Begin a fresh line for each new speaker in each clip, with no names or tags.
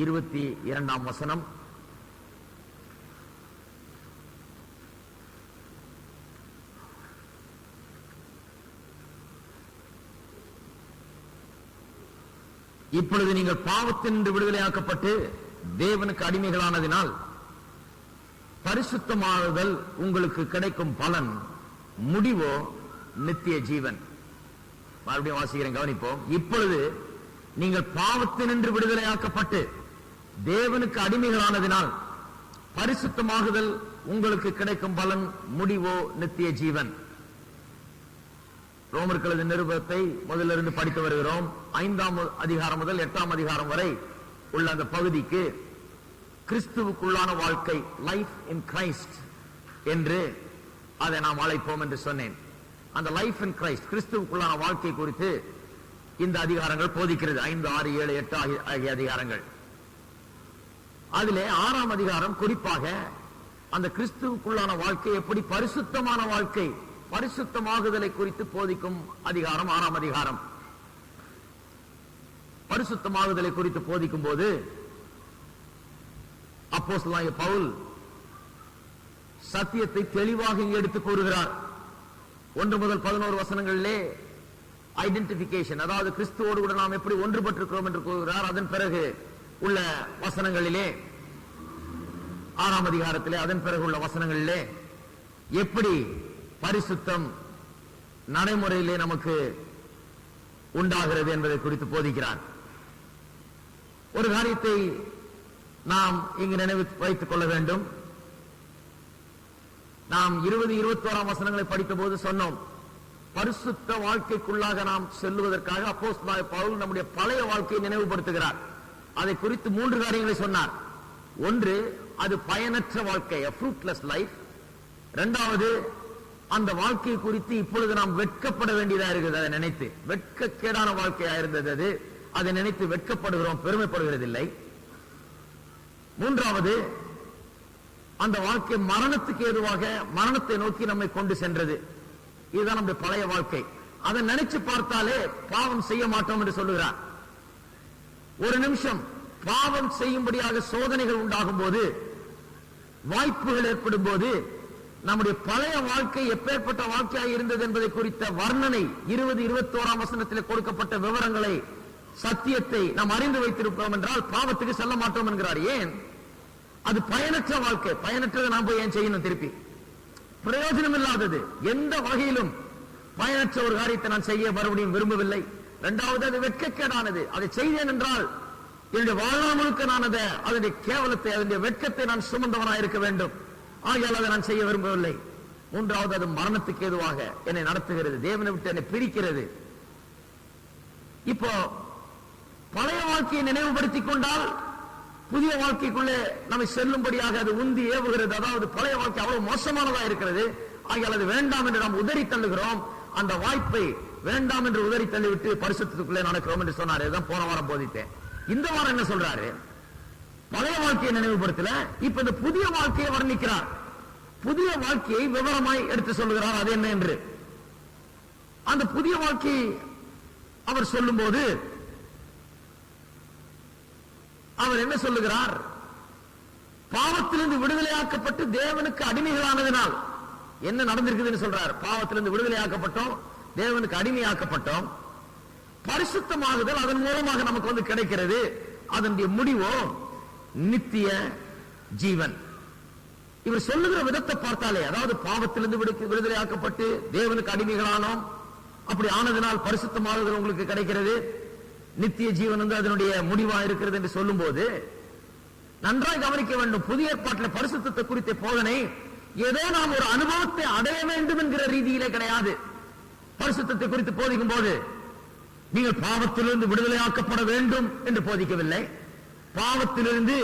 22ஆம் வசனம். இப்பொழுது நீங்கள் பாவத்தினின்று விடுதலையாக்கப்பட்டு தேவனுக்கு அடிமைகளானதினால் பரிசுத்தமாகுதல் உங்களுக்கு கிடைக்கும் பலன் முடிவோ நித்திய ஜீவன். மறுபடியும் வாசிக்கிறேன், கவனிப்போம். இப்பொழுது நீங்கள் பாவத்தினின்று விடுதலையாக்கப்பட்டு தேவனுக்கு அடிமைகளானதினால் பரிசுத்தமாகுதல் உங்களுக்கு கிடைக்கும் பலன் முடிவோ நித்திய ஜீவன். ரோமர்களது நிருபத்தை முதலிருந்து படித்து வருகிறோம். 5ஆம் அதிகாரம் முதல் 8ஆம் அதிகாரம் வரை உள்ள அந்த பகுதிக்கு கிறிஸ்துவுக்குள்ளான வாழ்க்கை, லைஃப் இன் கிரைஸ்ட் என்று அதை நாம் அழைப்போம் என்று சொன்னேன். அந்த லைஃப் இன் கிரைஸ்ட், கிறிஸ்துவுக்குள்ளான வாழ்க்கை குறித்து இந்த அதிகாரங்கள் போதிக்கிறது. 5, 6, 7, 8 ஆகிய அதிகாரங்கள். அதிலே 6ஆம் அதிகாரம் குறிப்பாக அந்த கிறிஸ்துவுக்குள்ளான வாழ்க்கை எப்படி பரிசுத்தமான வாழ்க்கை, பரிசுத்தமாகுதலை குறித்து போதிக்கும் அதிகாரம் 6ஆம் அதிகாரம். பரிசுத்தமாகுதலை குறித்து போதிக்கும் போது அப்போஸ்தலனாகிய பவுல் சத்தியத்தை தெளிவாக இங்கே எடுத்து கூறுகிறார். 1 முதல் 11 வசனங்களிலே ஐடென்டிபிகேஷன், அதாவது கிறிஸ்துவோடு கூட நாம் எப்படி ஒன்றுபட்டிருக்கிறோம் என்று கூறுகிறார். அதன் பிறகு உள்ள வசனங்களிலே 6ஆம் அதிகாரத்திலே அதன் பிறகு உள்ள வசனங்களிலே எப்படி பரிசுத்தம் நடைமுறையிலே நமக்கு உண்டாகிறது என்பதை குறித்து போதிக்கிறார். ஒரு காரியத்தை நாம் இங்கு நினைவு வைத்துக் கொள்ள வேண்டும். நாம் 20, 21ஆம் வசனங்களை படித்த போது சொன்னோம், பரிசுத்த வாழ்க்கைக்குள்ளாக நாம் செல்லுவதற்காக அப்போஸ்தலனாகிய பவுல் நம்முடைய பழைய வாழ்க்கையை நினைவுபடுத்துகிறார். அதை குறித்து 3 காரியங்களை சொன்னார். ஒன்று, அது பயனற்ற வாழ்க்கை, ஃப்ரூட்லெஸ் லைஃப். இரண்டாவது, அந்த வாழ்க்கையை குறித்து இப்பொழுது நாம் வெட்கப்பட வேண்டியதா இருக்குது. அதை நினைத்து வெட்கக்கேடான வாழ்க்கையா இருந்தது அது, அதை நினைத்து வெட்கப்படுகிறோம், பெருமைப்படுகிறதில்லை. மூன்றாவது, அந்த வாழ்க்கை மரணத்துக்கு ஏதுவாக மரணத்தை நோக்கி நம்மை கொண்டு சென்றது. இதுதான் நம்முடைய பழைய வாழ்க்கை. அதை நினைச்சு பார்த்தாலே பாவம் செய்ய மாட்டோம் என்று சொல்லுகிறார். ஒரு நிமிஷம் பாவம் செய்யும்படியாக சோதனைகள் உண்டாகும் போது, வாய்ப்புகள் ஏற்படும் போது, நம்முடைய பழைய வாழ்க்கை எப்பேற்பட்ட வாழ்க்கையாக இருந்தது என்பதை குறித்த வர்ணனை 20, 21ஆம் வசனத்தில் கொடுக்கப்பட்ட விவரங்களை, சத்தியத்தை நாம் அறிந்து வைத்திருப்போம் என்றால் பாவத்துக்கு செல்ல மாட்டோம் என்கிறார். ஏன்? அது பயனற்ற வாழ்க்கை. பயனற்றதை நாம் போய் ஏன் செய்யணும்? திருப்பி பிரயோஜனம் இல்லாதது, எந்த வகையிலும் பயனற்ற ஒரு காரியத்தை நான் செய்ய மறுபடியும் விரும்பவில்லை. இரண்டாவது, அது வெட்கக்கேடானது. அதை செய்தேன் என்றால் என்னுடைய வாழ்நாள் முழுக்க நான் அதனுடைய கேவலத்தை, அதனுடைய வெட்கத்தை நான் சுமந்தவனாக இருக்க வேண்டும். ஆகையால் அதை நான் செய்ய விரும்பவில்லை. மூன்றாவது, அது மரணத்துக்கு ஏதுவாக என்னை நடத்துகிறது, தேவனை விட்டு என்னை பிரிக்கிறது. இப்போ பழைய வாழ்க்கையை நினைவுபடுத்திக் கொண்டால் புதிய வாழ்க்கைக்குள்ளே நம்மை செல்லும்படியாக அது உந்தி ஏவுகிறது. அதாவது பழைய வாழ்க்கை அவ்வளவு மோசமானதா இருக்கிறது, ஆகையால் அது வேண்டாம் என்று நாம் உதறி தள்ளுகிறோம். அந்த வாய்ப்பை வேண்டாம் என்று உதறி தள்ளிவிட்டு பரிசுத்தத்துக்குள்ளே நடக்கிறோம் என்று சொன்னார். இதுதான் போன வாரம் போதித்தேன். இந்த வாரம் என்ன சொல்றாரு? பழைய வாழ்க்கையை நினைவுபடுத்தல, இப்ப இந்த புதிய வாழ்க்கையை வர்ணிக்கிறார். புதிய வாழ்க்கையை விவரமாய் எடுத்து சொல்லுகிறார். அது என்ன என்று அந்த புதிய வாழ்க்கை அவர் சொல்லும் போது அவர் என்ன சொல்லுகிறார்? பாவத்திலிருந்து விடுதலையாக்கப்பட்டு தேவனுக்கு அடிமைகளானதினால் என்ன நடந்திருக்குதுன்னு சொல்றார். பாவத்திலிருந்து விடுதலையாக்கப்பட்டோம், தேவனுக்கு அடிமையாக்கப்பட்டோம், பரிசுத்தமாகுதல் அதன் மூலமாக நமக்கு வந்து கிடைக்கிறது. அதனுடைய முடிவோ நித்திய ஜீவன். இவர் சொல்லுகிற விதத்தை பார்த்தாலே, அதாவது பாவத்திலிருந்து விடுதலையாக்கப்பட்டு தேவனுக்கு அடிமைகளானோம், அப்படி ஆனதினால் பரிசுத்தமாகுதல் உங்களுக்கு கிடைக்கிறது, நித்திய ஜீவன் வந்து அதனுடைய முடிவா இருக்கிறது என்று சொல்லும் போது நன்றாய் கவனிக்க வேண்டும். புதிய ஏற்பாட்டில் பரிசுத்தத்தை குறித்த போதனை ஏதோ நாம் ஒரு அனுபவத்தை அடைய வேண்டும் என்கிற ரீதியிலே கிடையாது. பரிசுத்தத்தை குறித்து போதிக்கும் போது நீங்கள் பாவத்திலிருந்து விடுதலையாக்கப்பட வேண்டும் என்று போதிக்கவில்லை, பாவத்திலிருந்து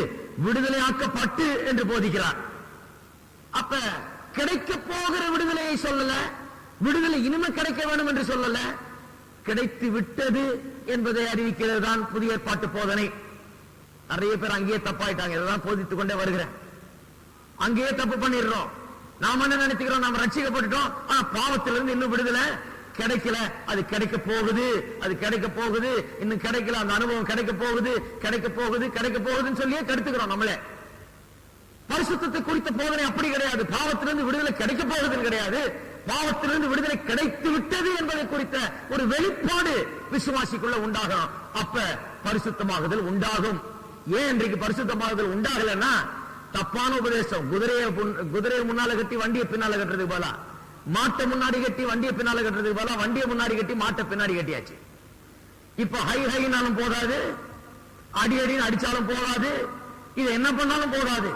விடுதலையாக்கப்பட்டு என்று போதிக்கிறார். அப்ப கிடைக்க போகிற விடுதலையை சொல்லல, விடுதலை இனிமே கிடைக்க வேண்டும் என்று சொல்லல, கிடைத்து விட்டது என்பதை அறிவிக்கிறது தான் புதிய ஏற்பாட்டு போதனை. நிறைய பேர் அங்கேயே தப்பாயிட்டாங்க. இதெல்லாம் போதித்துக் கொண்டே வருகிறேன். அங்கேயே தப்பு பண்ணிடுறோம். நாம என்ன நினைச்சுக்கிறோம்? நாம் ரட்சிக்கப்பட்டுட்டோம், பாவத்திலிருந்து இன்னும் விடுதலை, கிடைக்கல, அது கிடைக்க போகுது, அது கிடைக்க போகுது, இன்னும் கிடைக்கல, அந்த அனுபவம் கிடைக்க போகுது, கிடைக்க போகுது, கிடைக்க போகுதுன்னு சொல்லியே கெடுத்துக்கிறோம் நம்மளே. பரிசுத்தத்தை குறித்த போதனை அப்படி கிடையாது. பாவத்திலிருந்து விடுதலை கிடைக்க போகுதுன்னு கிடையாது, பாவத்திலிருந்து விடுதலை கிடைத்து விட்டது என்பதை குறித்த ஒரு வெளிப்பாடு விசுவாசிக்குள்ள உண்டாகும். அப்ப பரிசுத்தமாகுதல் உண்டாகும். ஏன் இன்றைக்கு பரிசுத்தமாகுதல் உண்டாகலன்னா, தப்பான உபதேசம். குதிரையை முன்னால கட்டி வண்டியை பின்னால கட்டுறதுக்கு போல, மாட்டை முன்னாடி கட்டி வண்டியை பின்னால கட்டுறதுக்கு போல, வண்டியை முன்னாடி கட்டி மாட்டை பின்னாடி கட்டியாச்சு. இப்ப ஹைனாலும் போதாது, அடி அடின்னு அடிச்சாலும் போதாது, இது என்ன பண்ணாலும் போதாது.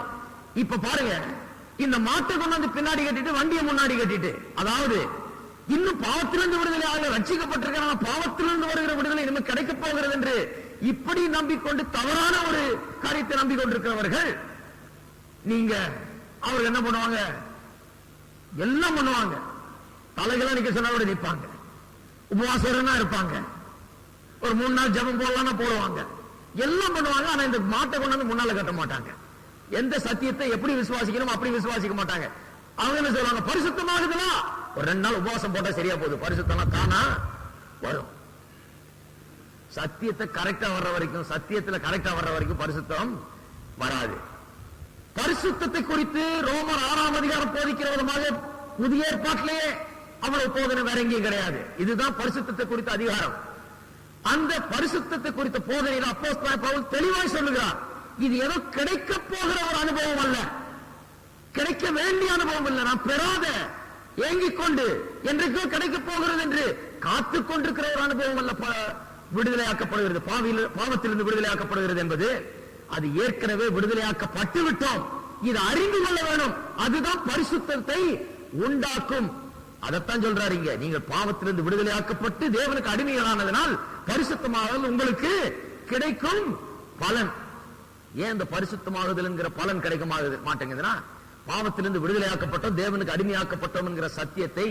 இப்ப பாருங்க, இந்த மாட்டை கொண்டாந்து பின்னாடி கட்டிட்டு வண்டியை முன்னாடி கட்டிட்டு, அதாவது இன்னும் பாவத்திலிருந்து விடுதலை ஆக ரட்சிக்கப்பட்டிருக்கிற, பாவத்திலிருந்து வருகிற விடுதலை இனிமேல் கிடைக்க போகிறது என்று இப்படி நம்பிக்கொண்டு தவறான ஒரு காரியத்தை நம்பிக்கொண்டிருக்கிறவர்கள், நீங்க அவர்கள் என்ன பண்ணுவாங்க? எல்லாம் பண்ணுவாங்க. தலைகளாம் நிக்க சொன்னா கூட நிற்பாங்க, உபவாசம் இருப்பாங்க, ஒரு 3 நாள் ஜபம் போடலாம் போடுவாங்க, எல்லாம் பண்ணுவாங்க. ஆனா இந்த மாட்டை கொண்டாந்து முன்னால கட்ட மாட்டாங்க. எந்த சத்தியத்தை எப்படி விசுவாசிக்கணும் அப்படி விசுவாசிக்க மாட்டாங்க. அவங்க என்ன சொல்றாங்க? பரிசுத்தமாகுதுனா ஒரு 2 நாள் உபவாசம் போட்டா சரியா போகுது, பரிசுத்தம் தானா வரும். சத்தியத்தை கரெக்டா வர்ற வரைக்கும், சத்தியத்துல கரெக்டா வர்ற வரைக்கும் பரிசுத்தம் வராது. பரிசுத்தத்தை குறித்து ரோமர் 6ஆம் அதிகாரம் போதிக்கிற விதமாக புதிய ஏற்பாட்டிலேயே அவ்வளவு போதனை வேற எங்கேயும் கிடையாது. இதுதான் பரிசுத்தத்தை குறித்த அதிகாரம். அந்த பரிசுத்தத்தை குறித்த போதனையில் அப்போஸ்தலன் பவுல் தெளிவாய் சொல்லுகிறார், இது ஏதோ கிடைக்க போகிற ஒரு அனுபவம் அல்ல, கிடைக்க வேண்டிய அனுபவம் இல்ல, நான் பெறாத ஏங்கிக் கொண்டு என்றைக்கோ கிடைக்க போகிறது என்று காத்துக் கொண்டிருக்கிற ஒரு அனுபவம் அல்ல. விடுதலையாக்கப்படுகிறது, பாவத்திலிருந்து விடுதலையாக்கப்படுகிறது என்பது அது ஏற்கனவே விடுதலையாக்கப்பட்டு விட்டோம். இது அறிந்து கொள்ள வேண்டும். அதுதான் பரிசுத்தத்தை உண்டாக்கும். அதைத்தான் சொல்றாரு இங்க. நீங்கள் பாவத்திலிருந்து விடுதலையாக்கப்பட்டு தேவனுக்கு அடிமைகளானதனால் பரிசுத்தமாகுதல் உங்களுக்கு கிடைக்கும் பலன். ஏன் இந்த பரிசுத்தமாகுதல் என்கிற பலன் கிடைக்க மாட்டேங்குதுன்னா, பாவத்திலிருந்து விடுதலையாக்கப்பட்டோம், தேவனுக்கு அடிமையாக்கப்பட்டோம் என்கிற சத்தியத்தை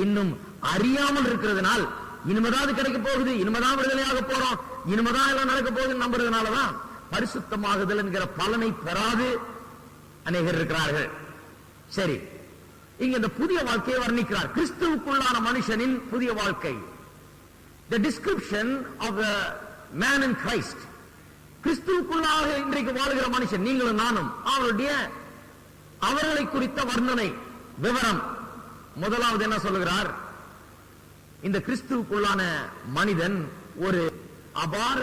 இன்னும் அறியாமல் இருக்கிறதுனால், இனிமேதான் கிடைக்க போகுது, இனிமேதான் விடுதலையாக போறோம், இனிமேதான் எல்லாம் நடக்க போகுதுன்னு நம்புறதுனாலதான் பரிசுத்தமாகுதல் என்கிற பலனை பெறாது அநேகர் இருக்கிறார்கள். சரி, இங்க இந்த புதிய வாழ்க்கையை வர்ணிக்கிறார். கிறிஸ்துவுக்குள்ளான மனுஷனின் புதிய வாழ்க்கை, the description of the man in Christ. கிறிஸ்துவுக்குள்ளாக இன்றைக்கு வாழ்கிற மனுஷன் நீங்களும் நானும், அவர்களை குறித்த வர்ணனை விவரம். முதலாவது என்ன சொல்லுகிறார்? இந்த கிறிஸ்துவுக்குள்ளான மனிதன் ஒரு அபார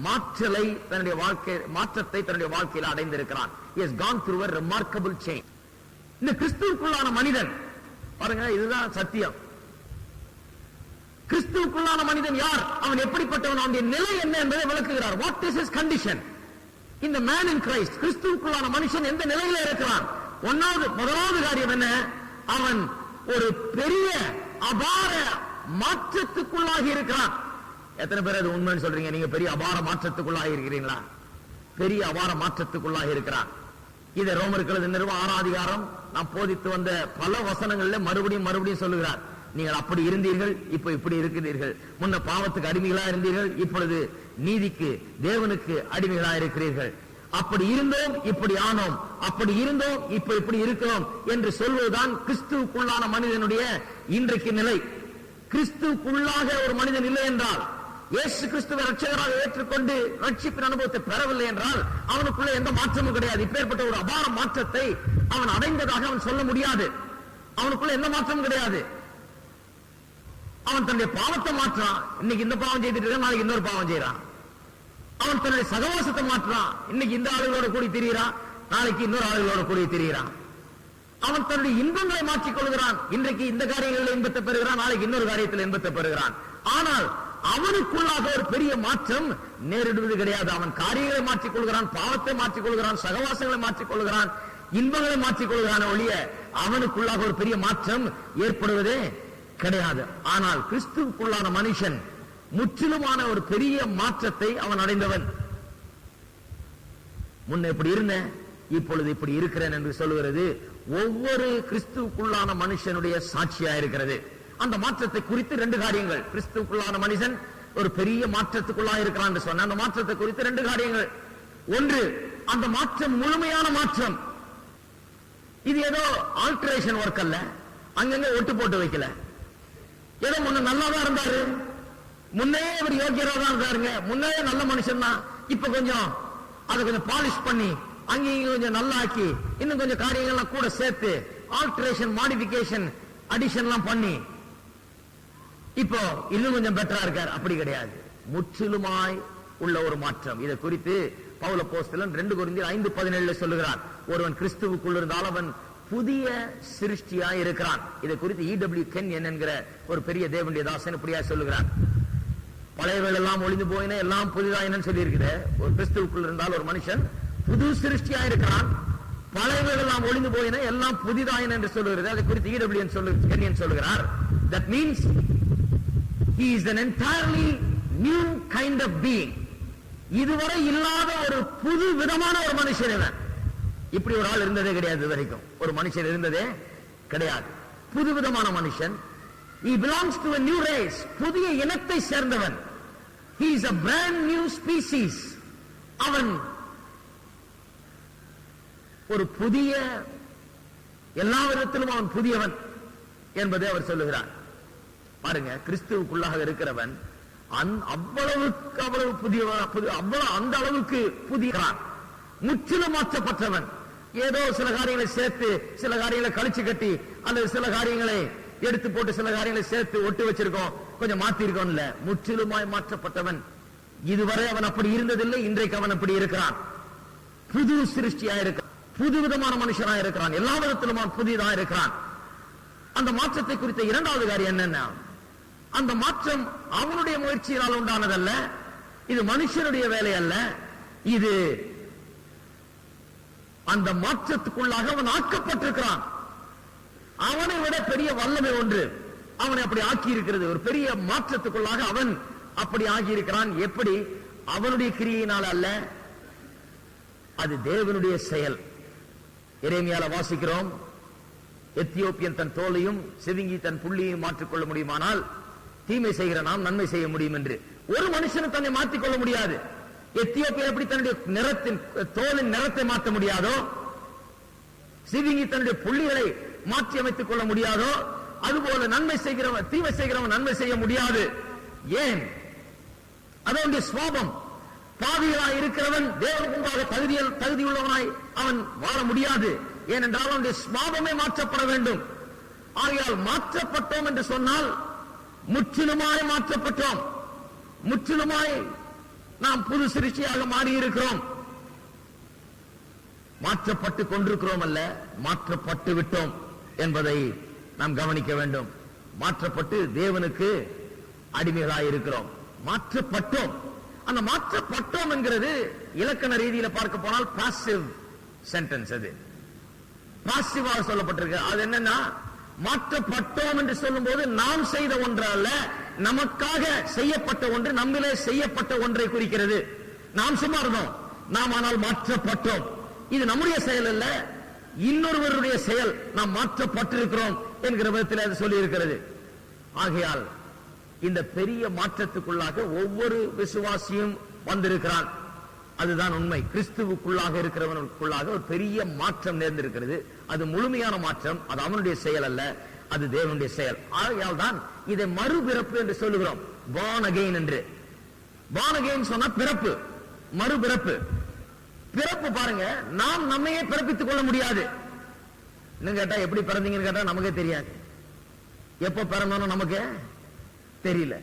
மாற்றத்தை தன்னுடைய வாழ்க்கையில் அடைந்திருக்கிறான். He has gone through a remarkable change. இந்த கிறிஸ்துவுக்குள்ளான மனிதன் பாருங்க, இதுதான் சத்தியம். கிறிஸ்துவுக்குள்ளான மனிதன் யார், அவன் எப்படிப்பட்டவன், அவனுடைய நிலை என்ன என்பதை விளக்குகிறார். What is his condition in the man in Christ? கிறிஸ்துவுக்குள்ளான மனுஷன் எந்த நிலையில இருக்கிறான்? முதலாவது காரியம் என்ன? அவன் ஒரு பெரிய அபார மாற்றத்துக்குள்ளாகி இருக்கிறான். எத்தனை பேர் அது உண்மைன்னு சொல்றீங்க? நீங்க பெரிய அபார மாற்றத்துக்குள்ளாகி இருக்கிறீங்களா? பெரிய அபார மாற்றத்துக்குள்ளாகி இருக்கிறான். இதை ரோமர்கள் நிறுவ 6ஆம் அதிகாரம் நாம் போதித்து வந்த பல வசனங்கள்ல மறுபடியும் சொல்லுகிறார். நீங்கள் அப்படி இருந்தீர்கள், இப்ப இப்படி இருக்கிறீர்கள். முன்ன பாவத்துக்கு அடிமைகளா இருந்தீர்கள், இப்பொழுது நீதிக்கு தேவனுக்கு அடிமைகளா இருக்கிறீர்கள். அப்படி இருந்தோம், இப்படி ஆனோம், அப்படி இருந்தோம், இப்ப இப்படி இருக்கிறோம் என்று சொல்வதுதான் கிறிஸ்துவுக்குள்ளான மனிதனுடைய இன்றைக்கு நிலை. கிறிஸ்துவுக்குள்ளாக ஒரு மனிதன் இல்லை என்றால், இயேசு கிறிஸ்துவை ரட்சகராக ஏற்றுக்கொண்டு ரட்சிப்பின் அனுபவத்தை பெறவில்லை என்றால் அவனுக்குள்ள எந்த மாற்றமும் கிடையாது. இப்பேற்பட்ட ஒரு அபார மாற்றத்தை அவன் அடைந்ததாக அவன் சொல்ல முடியாது. அவனுக்குள்ள எந்த மாற்றமும் கிடையாது. அவன் தன்னுடைய பாவத்தை மாற்றான். இன்னைக்கு இந்த பாவம் செய்துட்டு இருக்கான், நாளைக்கு இன்னொரு பாவம் செய்யறான். அவன் தன்னுடைய சகவாசத்தை மாற்றான். இன்னைக்கு இந்த ஆளுகளோட கூடி திரிகிறான், நாளைக்கு இன்னொரு ஆளுகளோட கூடி திரிகிறான். அவன் தன்னுடைய இன்பங்களை மாற்றிக் கொள்கிறான். இன்றைக்கு இந்த காரியங்களில் இன்பத்தை பெறுகிறான், நாளைக்கு இன்னொரு காரியத்தில் இன்பத்தை பெறுகிறான். ஆனால் அவனுக்குள்ளாக ஒரு பெரிய மாற்றம் நேரிடுவது கிடையாது. அவன் காரியங்களை மாற்றிக் கொள்கிறான், பாவத்தை மாற்றிக் கொள்கிறான், சகவாசங்களை மாற்றிக் கொள்கிறான், இன்பங்களை மாற்றிக் கொள்கிறான் ஒழிய அவனுக்குள்ளாக ஒரு பெரிய மாற்றம் ஏற்படுவதே கிடையாது. ஆனால் கிறிஸ்துவுக்குள்ளான மனுஷன் முற்றிலுமான ஒரு பெரிய மாற்றத்தை அவன் அடைந்தவன். முன்ன இப்படி இருந்தேன், இப்பொழுது இப்படி இருக்கிறேன் என்று சொல்லுகிறது ஒவ்வொரு கிறிஸ்துவுக்குள்ளான மனுஷனுடைய சாட்சியா இருக்கிறது. அந்த மாற்றத்தை குறித்து 2 காரியங்கள். கிறிஸ்துவுக்குள்ளான மனுஷன் ஒரு பெரிய மாற்றத்துக்குள்ளா இருக்கிறான் என்று சொன்ன அந்த மாற்றத்தை குறித்து 2 காரியங்கள். ஒன்று, அந்த மாற்றம் முழுமையான மாற்றம். இது ஏதோ ஆல்டரேஷன் ஒர்க் அல்ல, அங்கங்க ஒட்டு போட்டு வைக்கல. ஏதோ முன்ன நல்லாதான் இருந்தாரு, முன்னே இவர் யோகியரா தான் இருந்தாருங்க, முன்னே நல்ல மனுஷன் தான், இப்ப கொஞ்சம் அதை கொஞ்சம் பாலிஷ் பண்ணி அங்கேயும் கொஞ்சம் நல்லா ஆக்கி இன்னும் கொஞ்சம் காரியங்கள்லாம் கூட சேர்த்து ஆல்டரேஷன், மாடிபிகேஷன், அடிஷன் எல்லாம் பண்ணி இப்போ இன்னும் கொஞ்சம் பெட்டரா இருக்கார். அப்படி கிடையாது, முற்றிலுமாய் உள்ள ஒரு மாற்றம். இதை குறித்து பவுல் அப்போஸ்தலன் 2 கொரிந்தியர் 5:17 சொல்லுகிறார், ஒருவன் கிறிஸ்துவுக்குள் இருந்தால் அவன் புதிய சிருஷ்டியாய் இருக்கிறான். இதை குறித்து E.W. கென்யன் என்கிற ஒரு பெரிய தேவனுடைய தாசன் இப்படியா சொல்லுகிறார், பழையவைகள் எல்லாம் ஒளிந்து போயின, எல்லாம் புதிதாயினு சொல்லி இருக்குது. ஒரு கிறிஸ்துவுக்குள் இருந்தால் ஒரு மனுஷன் புது சிருஷ்டியாய் இருக்கிறான், பழையவைகள் எல்லாம் ஒளிந்து போயின, எல்லாம் புதிதாயின என்று சொல்லுகிறது. அதை குறித்து E.W. கென்யன் சொல்லுகிறார், that means he is an entirely new kind of being. இதுவரை இல்லாத ஒரு புது விதமான ஒரு மனுஷன் இவன். இப்படி ஒரு ஆள் இருந்ததே கிடையாது, வரைக்கும் ஒரு மனுஷன் இருந்ததே கிடையாது. புது விதமான மனுஷன். he belongs to a new race, புதிய இனத்தை சேர்ந்தவன். he is a brand new species. அவன் ஒரு புதிய, எல்லா விதத்திலும் அவன் புதியவன் என்பதை அவர் சொல்லுகிறார். பாருங்க, கிறிஸ்துவுக்குள்ளாக இருக்கிறவன் அவ்வளவுக்கு அவ்வளவு புதியவன், அவ்வளவு அந்த அளவுக்கு புதியவன், முற்றிலும் மாற்றப்பட்டவன். ஏதோ சில காரியங்களை சேர்த்து சில காரியங்களை கழிச்சு கட்டி அல்லது சில காரியங்களை எடுத்து போட்டு சில காரியங்களை சேர்த்து ஒட்டு வச்சிருக்கோம், கொஞ்சம் மாத்தி இருக்கோம் இல்ல, முற்றிலுமாய் மாற்றப்பட்டவன். இதுவரை அவன் அப்படி இருந்ததில்லை, இன்றைக்கு அவன் அப்படி இருக்கிறான். புது சிருஷ்டியா இருக்கிறான், புது விதமான மனுஷனா இருக்கிறான், எல்லா விதத்திலும் அவன் புதியதா இருக்கிறான். அந்த மாற்றத்தை குறித்த இரண்டாவது காரியம் என்னன்னா, அந்த மாற்றம் அவனுடைய முயற்சியினால் உண்டானதல்ல, இது மனுஷனுடைய வேலை அல்ல, இது அந்த மாற்றத்துக்குள்ளாக அவன் ஆக்கப்பட்டிருக்கிறான். அவனை விட பெரிய வல்லமை ஒன்று அவனை அப்படி ஆக்கி இருக்கிறது. ஒரு பெரிய மாற்றத்துக்குள்ளாக அவன் அப்படி ஆகியிருக்கிறான். எப்படி? அவனுடைய கிரியையினால் அல்ல, அது தேவனுடைய செயல். எரேமியால வாசிக்கிறோம், எத்தியோப்பியன் தன் தோலையும் சிவிங்கி தன் புள்ளியையும் மாற்றிக்கொள்ள முடியுமானால் தீமை செய்கிற நாம் நன்மை செய்ய முடியும் என்று. ஒரு மனுஷனும் தன்னை மாற்றிக்கொள்ள முடியாது. எத்தியோப்பியா எப்படி தன்னுடைய நிறத்தின் தோலின் நிறத்தை மாற்ற முடியாதோ, சிவிங்கி தன்னுடைய புள்ளிகளை மாற்றி அமைத்துக் கொள்ள முடியாதோ, அதுபோல நன்மை செய்கிறவன் தீமை செய்கிறவன் நன்மை செய்ய முடியாது. ஏன்? அதனுடைய சுவாபம். பாவிகளாய் இருக்கிறவன் தேவனுக்கு முன்பாக தகுதியுள்ளவனாய் அவன் வாழ முடியாது. ஏனென்றால் அவனுடைய சுவாபமே மாற்றப்பட வேண்டும். ஆகையால் மாற்றப்பட்டோம் என்று சொன்னால் முற்றிலுமாய் மாற்றப்பட்டோம், முற்றிலுமாய் நாம் புது சிருஷ்டியாக மாறி இருக்கிறோம். மாற்றப்பட்டு கொண்டிருக்கிறோம் அல்ல, மாற்றப்பட்டு விட்டோம் என்பதை நாம் கவனிக்க வேண்டும். மாற்றப்பட்டு தேவனுக்கு அடிமைகளாய் இருக்கிறோம். மாற்றப்பட்டோம். அந்த மாற்றப்பட்டோம் என்கிறது இலக்கண ரீதியில பார்க்க போனால் பாசிவ் சென்டென்ஸ். அது பாசிவாக சொல்லப்பட்டிருக்கு. அது என்னன்னா, மாற்றப்பட்டோம் என்று சொல்லும் போது நாம் செய்த ஒன்று அல்ல, நமக்காக செய்யப்பட்ட ஒன்று, நம்மிலே செய்யப்பட்ட ஒன்றை குறிக்கிறது. நாம் சும்மா இருந்தோம், நாம் ஆனால் மாற்றப்பட்டோம். இது நம்முடைய செயல் அல்ல, இன்னொருவருடைய செயல். நாம் மாற்றப்பட்டிருக்கிறோம் என்கிற விதத்தில் அது சொல்லி இருக்கிறது. ஆகையால் இந்த பெரிய மாற்றத்துக்குள்ளாக ஒவ்வொரு விசுவாசியும் வந்திருக்கிறான். அதுதான் உண்மை. கிறிஸ்துவுக்குள்ளாக இருக்கிறவனுக்குள்ளாக ஒரு பெரிய மாற்றம் நேர்ந்திருக்கிறது. அது முழுமையான மாற்றம், அது அவனுடைய செயல் அல்ல, அது தேவனுடைய செயல். ஆகையால் தான் இதை மறுபிறப்பு என்று சொல்லுகிறோம், born again என்று. born again சொன்னா பிறப்பு, மறுபிறப்பு. பிறப்பு பாருங்க, நாம் நம்மையே பிறப்பித்துக் கொள்ள முடியாது. இன்னும் கேட்டா எப்படி பிறந்தீங்கன்னு கேட்டா நமக்கே தெரியாது. எப்ப பிறந்தோம் நமக்கு தெரியல.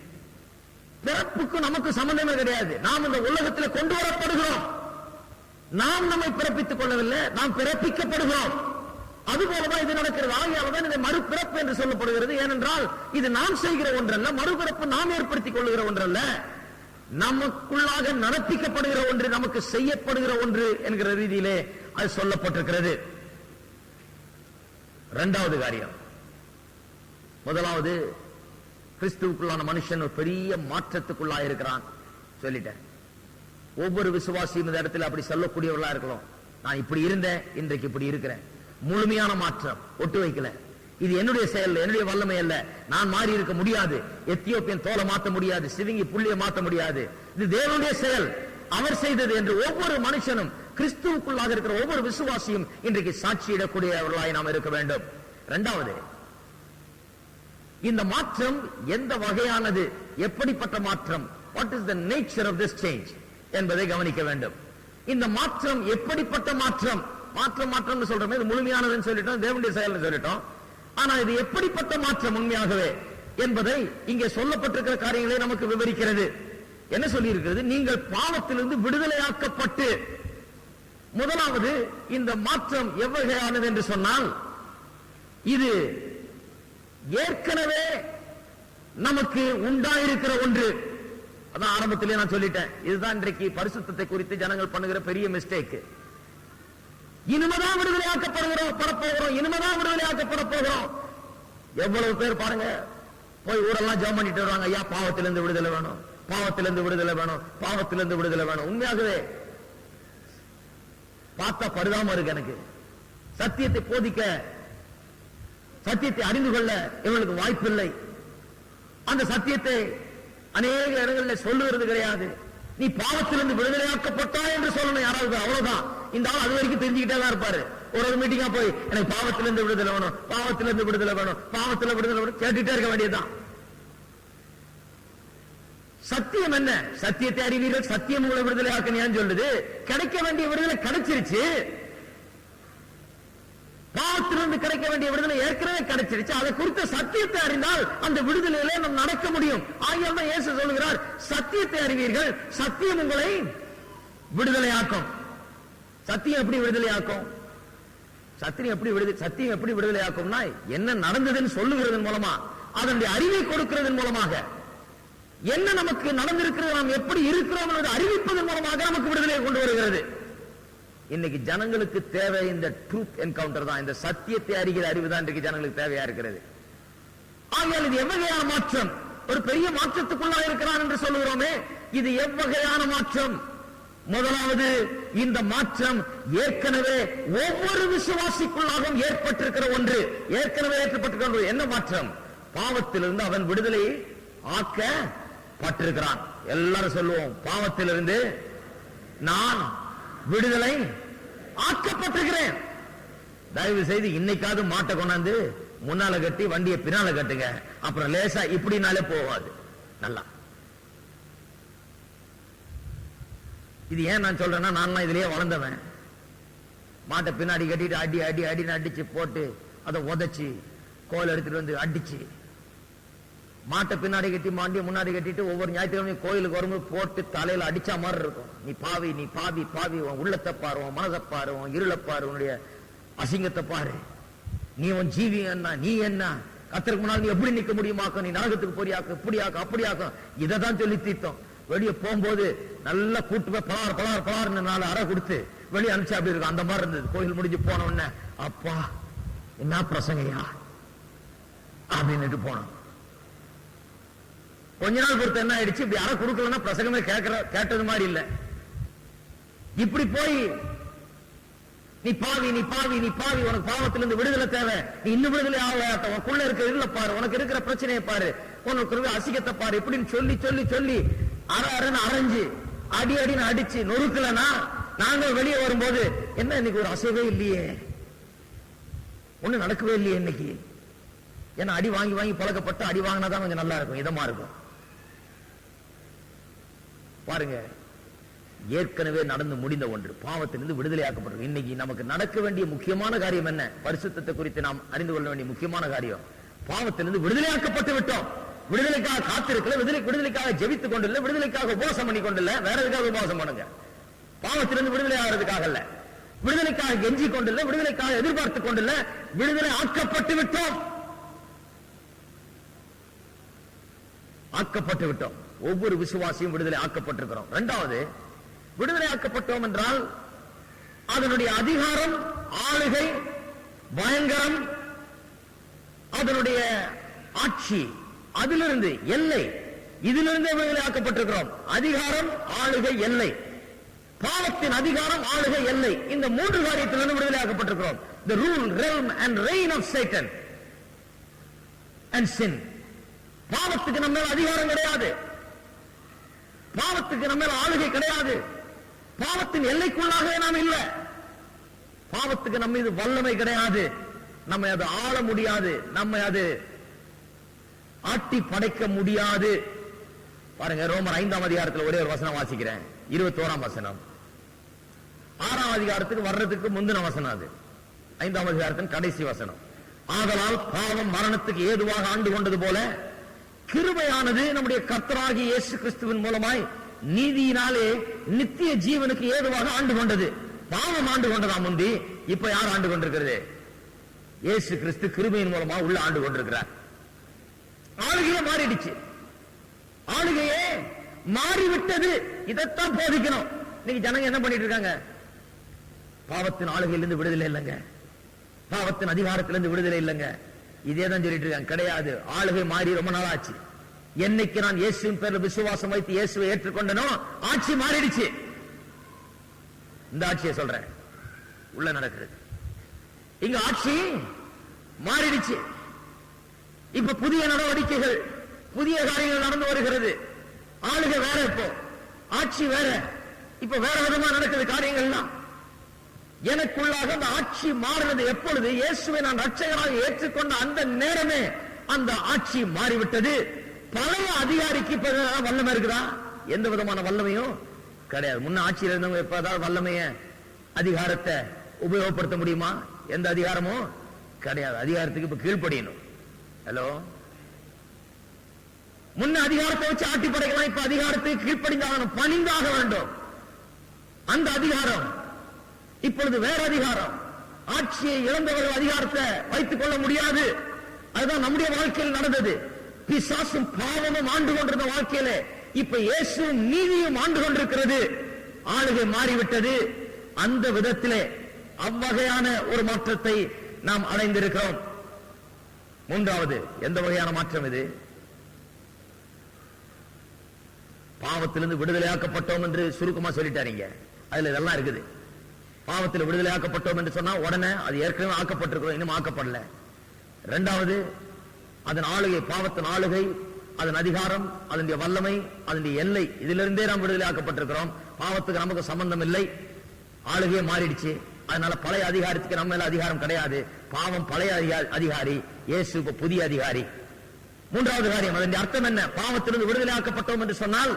பிறப்புக்கு நமக்கு சம்பந்தமே கிடையாது. நாம் இந்த உலகத்தில் கொண்டு வரப்படுகிறோம். நாம் நம்மை பிறப்பித்துக் கொள்ளவில்லை, நாம் பிறப்பிக்கப்படுகிறோம். அதுபோலதான் இது நடக்கிறது. ஆகையால்தான் இதை மறுபிறப்பு என்று சொல்லப்படுகிறது. ஏனென்றால் இது நாம் செய்கிற ஒன்றல்ல, மறுபிறப்பு நாம் ஏற்படுத்திக் கொள்ளுகிற ஒன்றல்ல, நமக்குள்ளாக நடப்பிக்கப்படுகிற ஒன்று, நமக்கு செய்யப்படுகிற ஒன்று என்கிற ரீதியிலே அது சொல்லப்பட்டிருக்கிறது. இரண்டாவது காரியம். முதலாவது, கிறிஸ்துவுக்குள்ளான மனுஷன் ஒரு பெரிய மாற்றத்துக்குள்ளாக இருக்கிறான் சொல்லிட்டேன். ஒவ்வொரு விசுவாசியும் இந்த இடத்துல அப்படி சொல்லக்கூடியவர்களா இருக்கலாம். நான் இப்படி இருந்தேன், இன்றைக்கு இப்படி இருக்கிறேன். முழுமையான மாற்றம், ஒட்டு வைக்கல. இது என்னுடைய செயல், என்னுடைய வல்லமை அல்ல. நான் மாறி இருக்க முடியாது. எத்தியோப்பியன் தோலை மாற்ற முடியாது, சிவிங்கி புள்ளியை மாற்ற முடியாது. இது தேவனுடைய செயல், அவர் செய்தது என்று ஒவ்வொரு மனுஷனும், கிறிஸ்துவுக்குள்ளாக இருக்கிற ஒவ்வொரு விசுவாசியும் இன்றைக்கு சாட்சியிடக்கூடியவர்களாய் நாம் இருக்க வேண்டும். இரண்டாவது, இந்த மாற்றம் எந்த வகையானது, எப்படிப்பட்ட மாற்றம், what is the nature of this change என்பதை கவனிக்க வேண்டும். இந்த மாற்றம் எப்படிப்பட்ட மாற்றம், மாற்றம் சொல்றோமே, இது முழுமையானதுன்னு சொல்லிட்டோம், தேவனுடைய செயல்னு சொல்லிட்டோம். ஆனா இது எப்படிப்பட்ட மாற்றம் உண்மையாகவே என்பதை இங்கே சொல்லப்பட்டிருக்கிற காரியங்களை நமக்கு விவரிக்கிறது. என்ன சொல்லி இருக்கிறது? நீங்கள் பாவத்திலிருந்து விடுதலையாக்கப்பட்டு. முதலாவது இந்த மாற்றம் எவ்வகையானது என்று சொன்னால், இது ஏற்கனவே நமக்கு உண்டாயிருக்கிற ஒன்று. அதான் ஆரம்பத்திலே நான் சொல்லிட்டேன், இதுதான் இன்றைக்கு பரிசுத்தத்தை குறித்து ஜனங்கள் பண்ணுகிற பெரிய மிஸ்டேக். இனிமேதான் விடுதலையாக்கப்படுகிறோம், பரப்போகிறோம், இனிமேதான் விடுதலையாக்கப்பட போகிறோம். எவ்வளவு பேர் பாருங்க, போய் ஊரெல்லாம் ஜெபம் பண்ணிட்டு வருவாங்க, ஐயா பாவத்திலிருந்து விடுதலை வேணும், பாவத்திலிருந்து விடுதலை வேணும், பாவத்திலிருந்து விடுதலை வேணும். உண்மையாகவே பார்த்தா பரிதாபம் இருக்கு எனக்கு. சத்தியத்தை போதிக்க, சத்தியத்தை அறிந்து கொள்ள இவர்களுக்கு வாய்ப்பில்லை. அந்த சத்தியத்தை அநேக இடங்களில் சொல்லுகிறது கிடையாது. நீ பாவத்திலிருந்து விடுதலையாக்கப்பட்டா என்று சொல்லணும் யாராவது, அவ்வளவுதான். இந்த ஆள் அது வரைக்கும் தெரிஞ்சுக்கிட்டே தான் இருப்பாரு. ஒரு மீட்டிங்கா போய் எனக்கு பாவத்திலிருந்து விடுதலை வேணும், பாவத்திலிருந்து விடுதலை வேணும், பாவத்தில் விடுதலை வேணும் கேட்டுட்டே இருக்க வேண்டியதுதான். சத்தியம் என்ன? சத்தியத்தை அறிவீர்கள், சத்தியம் உங்களை விடுதலை ஆக்கணும் சொல்லுது. கிடைக்க வேண்டிய விடுதலை கிடைச்சிருச்சு. பாவத்திலிருந்து கிடைக்க வேண்டிய விடுதலை ஏற்கனவே கிடைச்சிருச்சு. அதை குறித்த சத்தியத்தை அறிந்தால் அந்த விடுதலையில நாம் நடக்க முடியும். ஆகியால் தான் இயேசு சொல்கிறார், சத்தியத்தை அறிவீர்கள், சத்தியம் உங்களை விடுதலையாக்கும். சத்தியம் எப்படி விடுதலையாக்கும்? சத்தியம் எப்படி விடுதலையாக்கும்னா, என்ன நடந்ததுன்னு சொல்லுகிறதன் மூலமா, அதனுடைய அறிவை கொடுக்கிறதன் மூலமாக, என்ன நமக்கு நடந்திருக்கிறது, நாம் எப்படி இருக்கிறோம் என்பதை அறிவிப்பதன் மூலமாக நமக்கு விடுதலையை கொண்டு வருகிறது. இன்னைக்கு ஜனங்களுக்கு தேவை இந்த ட்ரூத் என்கவுண்டர் தான், இந்த சத்தியத்தை அறிகிற அறிவு தான் இன்றைக்கு ஜனங்களுக்கு தேவையா இருக்கிறது. ஆகையால் இது எவ்வகையான மாற்றம்? ஒரு பெரிய மாற்றத்துக்குள்ளாக இருக்கிறான் என்று சொல்லுகிறோமே, இது எவ்வகையான மாற்றம்? முதலாவது, இந்த மாற்றம் ஏற்கனவே ஒவ்வொரு விசுவாசிக்குள்ளாகவும் ஏற்பட்டிருக்கிற ஒன்று, ஏற்கனவே ஏற்பட்டிருக்கிற ஒன்று. என்ன மாற்றம்? பாவத்திலிருந்து அவன் விடுதலை ஆக்கப்பட்டிருக்கிறான். எல்லாரும் சொல்லுவோம், பாவத்திலிருந்து நான் விடுதலை ஆக்கப்பட்டிருக்கிறேன். தயவு செய்து இன்னைக்காவது மாட்டை கொண்டாந்து முன்னால கட்டி வண்டியை பின்னால கட்டுங்க, அப்புறம் லேசா இப்படினாலே போவாது. நல்லா இது ஏன் நான் சொல்றேன்னா, நான் இதுலயே வளர்ந்தவன். மாட்டை பின்னாடி கட்டிட்டு அடி அடி அடின்னு அடிச்சு போட்டு அதை உதைச்சு கோயில் எடுத்துட்டு வந்து அடிச்சு, மாட்டை பின்னாடி கட்டி மாண்டி முன்னாடி கட்டிட்டு ஒவ்வொரு ஞாயிற்றுக்கிழமையும் கோயிலுக்கு வரும்போது போட்டு தலையில அடிச்சா மாதிரி இருக்கும். நீ பாவி, நீ பாவி, பாவி, உன் உள்ளத்தை பாரு, உன் மனதை பாரு, உன் இருளை பாரு, உன்னுடைய அசிங்கத்தை பாரு, நீ உன் ஜீவி என்ன, நீ என்ன, கத்தருக்கு முன்னால் நீ எப்படி நிக்க முடியுமாக்கும், நீ நரகத்துக்கு போறியாக்கும், இப்படியாக்கும் அப்படியாக்கும், இதை தான் சொல்லி தீர்த்தோம். வெளியே போகும்போது நல்லா கூட்டு போய் பலார் பலார் பலார்னு 4 அறை கொடுத்து வெளியே அனுப்பிச்சு அப்படி இருக்கும். அந்த மாதிரி இருந்தது. கோயில் முடிஞ்சு போன உடனே அப்பா என்ன பிரசங்கையா அப்படின்னு போனோம். கொஞ்ச நாள் பொறுத்து என்ன ஆயிடுச்சு, இப்படி அறை கொடுக்கலன்னா பிரசங்கமே கேட்டது மாதிரி இல்ல. இப்படி போய் நீ பாவி, நீ பாவி, நீ பாவி, உனக்கு பாவத்திலிருந்து விடுதலை தேவை, நீ இன்னும் விடுதலை ஆகாத, உனக்குள்ள இருக்கிற இருள பாரு, உனக்கு இருக்கிற பிரச்சனையை பாரு, உனக்கு இருக்கிற அசிங்கத்தை பாரு, இப்படின்னு சொல்லி சொல்லி சொல்லி அரைன்னு அரைஞ்சு அடி அடின்னு அடிச்சு நொறுக்கலனா, நாங்க வெளியே வரும்போது என்ன இன்னைக்கு ஒரு அசைவே இல்லையே, ஒண்ணு நடக்கவே இல்லையே இன்னைக்கு. ஏன்னா அடி வாங்கி வாங்கி பழக்கப்பட்டு அடி வாங்கினாதான் கொஞ்சம் நல்லா இருக்கும், இதமா இருக்கும். பாருங்க, ஏற்கனவே நடந்து முடிந்த ஒன்று, பாவத்திலிருந்து விடுதலையாக்கப்பட்டது. இன்னைக்கு நமக்கு நடக்க வேண்டிய முக்கியமான காரியம் என்ன? பரிசுத்தத்தை குறித்து நாம் அறிந்து கொள்ள வேண்டிய முக்கியமான காரியம், பாவத்திலிருந்து விடுதலையாக்கப்பட்டு விட்டோம். விடுதலைக்காக காத்திருக்கல, விடுதலைக்காக ஜெபித்துக் கொண்டில்லை, விடுதலைக்காக உபவாசம் பண்ணி கொண்டில்லை. வேற எதுக்காக உபவாசம் பண்ணுங்க? பாவத்திலிருந்து விடுதலை ஆகிறதுக்காக இல்ல, விடுதலைக்காக கெஞ்சி கொண்டில்லை, விடுதலைக்காக எதிர்பார்த்துக் கொண்டில்லை, விடுதலை ஆக்கப்பட்டு விட்டோம். ஆக்கப்பட்டு விட்டோம். ஒவ்வொரு விசுவாசியும் விடுதலை ஆக்கப்பட்டிருக்கிறோம். இரண்டாவது, விடுதலை ஆக்கப்பட்டோம் என்றால் அதனுடைய அதிகாரம், ஆளுகை, பயங்கரம், அதனுடைய ஆட்சி, அதிலிருந்து எல்லை, இதிலிருந்தே விடுதலை ஆக்கப்பட்டிருக்கிறோம். அதிகாரம், ஆளுகை, எல்லை. பாவத்தின் அதிகாரம், ஆளுகை, எல்லை, இந்த 3 காரியத்திலிருந்து விடுதலை ஆக்கப்பட்டிருக்கிறோம். The rule, realm and reign of Satan and sin. பாவத்துக்கு நம்ம மேல அதிகாரம் கிடையாது, பாவத்துக்கு நம்ம மேல ஆளுகை கிடையாது, பாவத்தின் எல்லைக்குள்ளாகவே நாம் இல்ல, பாவத்துக்கு நம்ம இது வல்லமை கிடையாது, நம்ம அது ஆள முடியாது, நம்ம அது ஆட்டி படைக்க முடியாது. பாருங்க, ரோமர் 5ஆம் அதிகாரத்தில் ஒரே ஒரு வசனம் வாசிக்கிறேன், 21ஆம் வசனம். 6ஆம் அதிகாரத்துக்கு வர்றதுக்கு முந்தின வசனம் அது, 5ஆம் அதிகாரத்தின் கடைசி வசனம். ஆதலால் பாவம் மரணத்துக்கு ஏதுவாக ஆண்டு கொண்டது போல கிருபையானது நம்முடைய கர்த்தராகிய இயேசு கிறிஸ்துவின் மூலமாய் நீதியினாலே நித்திய ஜீவனுக்கு ஏதுவாக ஆண்டு கொண்டது. பாவம் ஆண்டு கொண்டதா முந்தி, இப்ப யார் ஆண்டு கொண்டிருக்கிறது? இயேசு கிறிஸ்து கிருபையின் மூலமா உள்ள ஆண்டு கொண்டிருக்கிறார். ஆளுகையே மாறிடுச்சு, ஆளுகையே மாறிவிட்டது. இதைத்தான் போதிக்கணும். இன்னைக்கு ஜனங்க என்ன பண்ணிட்டு இருக்காங்க? பாவத்தின் ஆளுகையிலிருந்து விடுதலை இல்லைங்க, பாவத்தின் அதிகாரத்திலிருந்து விடுதலை இல்லைங்க, இதே தான் சொல்லிட்டு இருக்காங்க. கிடையாது, ஆளுகை மாறி ரொம்ப நாள் ஆச்சு. என்னைக்கு நான் இயேசுவின் பேர்ல விசுவாசம் வைத்து இயேசுவை ஏற்றுக்கொண்டனோ ஆட்சி மாறிடுச்சு. இந்த ஆட்சியை சொல்றேன், உள்ள நடக்கிறது. இங்க ஆட்சி மாறிடுச்சு. இப்ப புதிய நடவடிக்கைகள், புதிய காரியங்கள் நடந்து வருகிறது. ஆளுகை வேற, இப்போ ஆட்சி வேற, இப்ப வேற விதமா நடக்குது காரியங்கள்லாம். எனக்குள்ளாக அந்த ஆட்சி மாறினது எப்பொழுது? இயேசுவை நான் ரட்சகராக ஏற்றுக்கொண்ட அந்த நேரமே அந்த ஆட்சி மாறிவிட்டது. பழைய அதிகாரிக்கு இப்ப வல்லமை இருக்குதா? எந்த விதமான வல்லமையும் கிடையாது. முன்ன ஆட்சியில் இருந்தவங்க இப்ப ஏதாவது வல்லமைய அதிகாரத்தை உபயோகப்படுத்த முடியுமா? எந்த அதிகாரமும் கிடையாது. அதிகாரத்துக்கு இப்ப கீழ்ப்படியணும். ஹலோ, முன்ன அதிகாரத்தை வச்சு ஆட்டி படைக்கலாம், இப்ப அதிகாரத்துக்கு கீழ்ப்படிந்தாக பணிந்தாக வேண்டும். அந்த அதிகாரம் இப்பொழுது வேற அதிகாரம். ஆட்சியை இழந்தவர்கள் அதிகாரத்தை வைத்துக் கொள்ள முடியாது. அதுதான் நம்முடைய வாழ்க்கையில் நடந்தது. பிசாசும் பாவமும் ஆண்டு கொண்டிருந்த வாழ்க்கையில இப்ப இயேசுவும் நீதியும் ஆண்டு கொண்டிருக்கிறது. ஆளுகை மாறிவிட்டது. அந்த விதத்திலே அவ்வகையான ஒரு மாற்றத்தை நாம் அடைந்திருக்கிறோம். மூன்றாவது, எந்த வகையான மாற்றம் இது? பாவத்திலிருந்து விடுதலையாக்கப்பட்டோம் என்று சுருக்கமா சொல்லிட்டாருங்க. அதுல இதெல்லாம் இருக்குது. பாவத்தில் விடுதலையாக்கப்பட்டோம் என்று சொன்னா உடனே அது ஏற்கனவே ஆக்கப்பட்டிருக்கிறோம், இன்னும் ஆக்கப்படல. இரண்டாவது, அதன் ஆளுகை, பாவத்தின் ஆளுகை, அதன் அதிகாரம், அதனுடைய வல்லமை, அதனுடைய எல்லை, இதிலிருந்தே நாம் விடுதலையாக்கப்பட்டிருக்கிறோம். பாவத்துக்கு நமக்கு சம்பந்தம் இல்லை, ஆளுகையே மாறிடுச்சு. அதனால பழைய அதிகாரத்துக்கு நம்ம மேல அதிகாரம் கிடையாது. பாவம் பழைய அதிகாரி, இயேசு இப்ப புதிய அதிகாரி. மூன்றாவது காரியம், அதனுடைய அர்த்தம் என்ன? பாவத்திலிருந்து விடுதலையாக்கப்பட்டோம் என்று சொன்னால்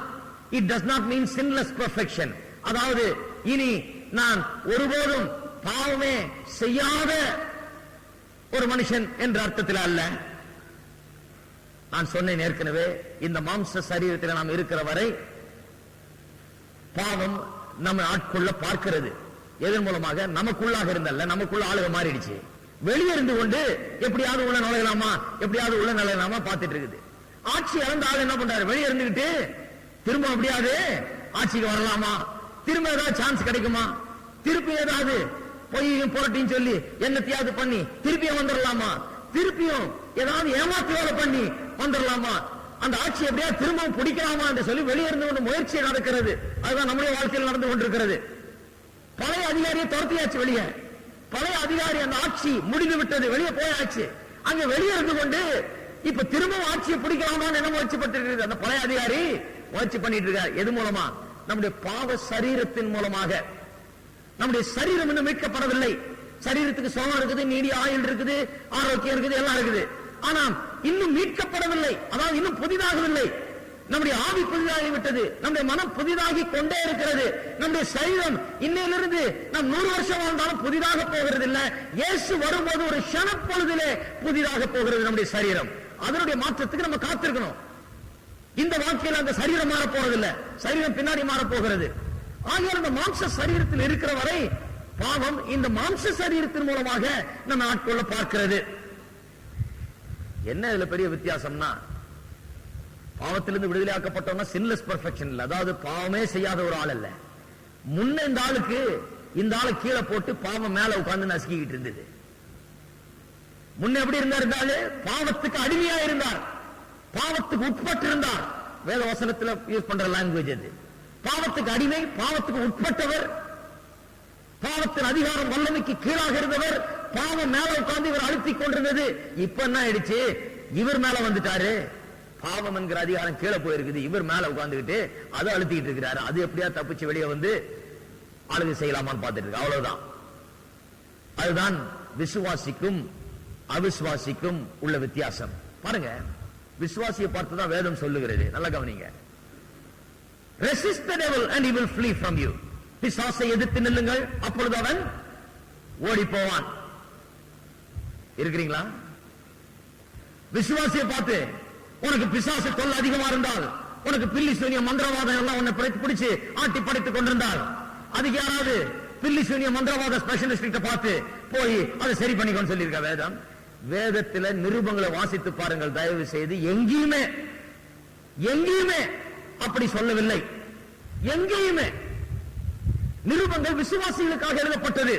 it does not mean sinless perfection. அதாவது இனி நான் ஒருபோதும் பாவமே செய்யாத ஒரு மனுஷன் என்ற அர்த்தத்தில் அல்ல. நான் சொன்னேன் ஏற்கனவே, இந்த மாம்ச சரீரத்தில் நாம் இருக்கிற வரை பாவம் நம்ம ஆட்கொள்ள பார்க்கிறது. எதன் மூலமாக? நமக்குள்ளாக இருந்தல்ல, நமக்குள்ள ஆளுக மாறிடுச்சு. வெளியே இருந்து கொண்டு எப்படியாவது உள்ள நுழையலாமா, எப்படியாவது உள்ள நுழையலாமா பார்த்துட்டு இருக்குது. ஆட்சி இழந்த ஆள் என்ன பண்றாரு? வெளியே இருந்துகிட்டு திரும்ப எப்படியாவது ஆட்சிக்கு வரலாமா, திரும்ப ஏதாவது சான்ஸ் கிடைக்குமா, திருப்பி ஏதாவது பொய்யும் புரட்டின்னு சொல்லி என்னத்தையாவது பண்ணி திருப்பியும் வந்துடலாமா, திருப்பியும் ஏதாவது ஏமாத்து வேலை பண்ணி வந்துடலாமா, அந்த ஆட்சி எப்படியா திரும்பவும் பிடிக்கலாமா என்று சொல்லி வெளியே இருந்து கொண்டு முயற்சி நடக்கிறது. அதுதான் நம்முடைய வாழ்க்கையில் நடந்து கொண்டிருக்கிறது. பழைய அதிகாரியை துரத்தியாச்சு வெளியே. பழைய அதிகாரி அந்த ஆட்சி முடிந்து விட்டது, வெளியே போயாச்சு. அங்க வெளியே இருந்து கொண்டு இப்ப திரும்பவும் ஆட்சியை பிடிக்கலாமான்னு என்ன முயற்சி பட்டு அந்த பழைய அதிகாரி முயற்சி பண்ணிட்டு இருக்கார். எது மூலமா? நம்முடைய பாவ சரீரத்தின் மூலமாக. நம்முடைய சரீரம் இன்னும் மீட்கப்படவில்லை. சரீரத்துக்கு சுகம் இருக்குது, நீடிய ஆயுள் இருக்குது, ஆரோக்கியம் இருக்குது, எல்லாம் இருக்குது. ஆனா இன்னும் மீட்கப்படவில்லை. அதாவது இன்னும் புதிதாகவில்லை. நம்முடைய ஆவி புதிதாகிவிட்டது, நம்முடைய மனம் புதிதாகி கொண்டே இருக்கிறது. நம்முடைய சரீரம் இன்னையிலிருந்து நாம் 100 வருஷம் வாழ்ந்தாலும் புதிதாக போகிறது இல்லை. இயேசு வரும்போது ஒரு க்ஷணப்பொழுதிலே புதிதாக போகிறது நம்முடைய சரீரம். அதனுடைய மாற்றத்துக்கு நம்ம காத்திருக்கணும். இந்த வாழ்க்கையில் அந்த சரீரம் மாற போறதில்லை, சரீரம் பின்னாடி மாற போகிறது. ஆகிய அந்த மாம்ச சரீரத்தில் இருக்கிற வரை பாவம் இந்த மாம்ச சரீரத்தின் மூலமாக நம்ம ஆட்கொள்ள பார்க்கிறது. என்ன இதுல பெரிய வித்தியாசம்னா, பாவத்திலிருந்து விடுதலையாக்கப்பட்டோம்னா சின்லெஸ் பெர்ஃபெக்ஷன் இல்ல, அதாவது பாவமே செய்யாத ஒரு ஆள் அல்ல. முன்ன இந்த ஆளுக்கு இந்த ஆளை கீழே போட்டு பாவம் மேல உட்கார்ந்து நசுக்கிட்டு இருந்தது. முன்ன எப்படி இருந்தாரு? பாவத்துக்கு அடிமையா இருந்தார், பாவத்துக்கு உட்பட்டு இருந்தார். வேத வசனத்தில் யூஸ் பண்ற லாங்குவேஜ் அது. பாவத்துக்கு அடிமை, பாவத்துக்கு உட்பட்டவர், பாவத்தின் அதிகாரம் வல்லமைக்கு கீழாக இருந்தவர். பாவம் மேல உட்கார்ந்து இவர் அழுத்திக் கொண்டிருந்தது. இப்ப என்ன ஆயிடுச்சு? இவர் மேல வந்துட்டாரு. பாவம் என்கிற அதிகாரம் கீழே போயிருக்குது, இவர் மேல உட்கார்ந்துகிட்டு அதை அழுத்திக்கிட்டு இருக்கிறாரு. அது எப்படியா தப்பிச்சு வெளியே வந்து ஆளுகை செய்யலாமான்னு பார்த்துட்டு இருக்கு. அவ்வளவுதான். அதுதான் விசுவாசிக்கும் அவிசுவாசிக்கும் உள்ள வித்தியாசம். பாருங்க, விசுவாசியை பார்த்து தான் வேதம் சொல்லுகிறது. நல்ல கவனிங்க. Resist the devil and he will flee from you. பிசாசை எதிர்த்து நில்லுங்கள், அப்பொழுது அவன் ஓடி போவான். இருக்கிறீங்களா? விசுவாசியை பார்த்து உனக்கு பிசாசு தொல்லை அதிகமா இருந்தால், உனக்கு பில்லி சூனிய மந்திரவாதம் எல்லாம் உன்னை பிடிச்சு ஆட்டி படைத்துக் கொண்டிருந்தால், அதுக்கு யாராவது பில்லி சூனிய மந்திரவாத ஸ்பெஷலிஸ்ட் பார்த்து போய் அதை சரி பண்ணிக்கொண்டு சொல்லியிருக்க வேதம்? வேதத்தில் நிருபங்களை வாசித்து பாருங்கள் தயவு செய்து. எங்கேயுமே அப்படி சொல்லவில்லை. எங்கேயுமே நிருபங்கள் விசுவாசிகளுக்காக எழுதப்பட்டது.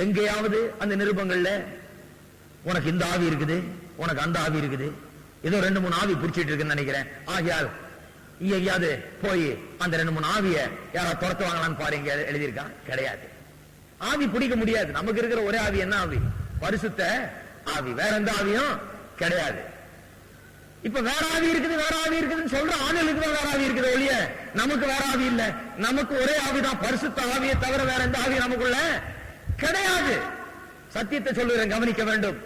எங்கேயாவது அந்த நிருபங்கள்ல உனக்கு இந்த ஆவி இருக்குது, உனக்கு அந்த ஆவி இருக்குது, ஏதோ 2-3 ஆவி பிடிச்சிட்டு இருக்குன்னு நினைக்கிறேன், ஆகியால் எங்கேயாவது போய் அந்த 2-3 ஆவிய யாராவது துரத்து வாங்கலான்னு பாருங்க எழுதியிருக்கான்? கிடையாது. ஆவி பிடிக்க முடியாது. நமக்கு இருக்கிற ஒரே ஆவி என்ன ஆவி? பரிசுத்த ஆவி. வேற எந்த ஆவியும் கிடையாது. இப்ப வேற ஆவி இருக்குது, வேற ஆவி இருக்குதுன்னு சொல்ற ஆவிகளுக்கு வேற ஆவி இருக்குது ஒழிய நமக்கு வேற ஆவி இல்ல. நமக்கு ஒரே ஆவிதான், பரிசுத்த ஆவியை தவிர வேற எந்த ஆவி நமக்குள்ள கிடையாது. சத்தியத்தை சொல்லுகிறேன், கவனிக்க வேண்டும்.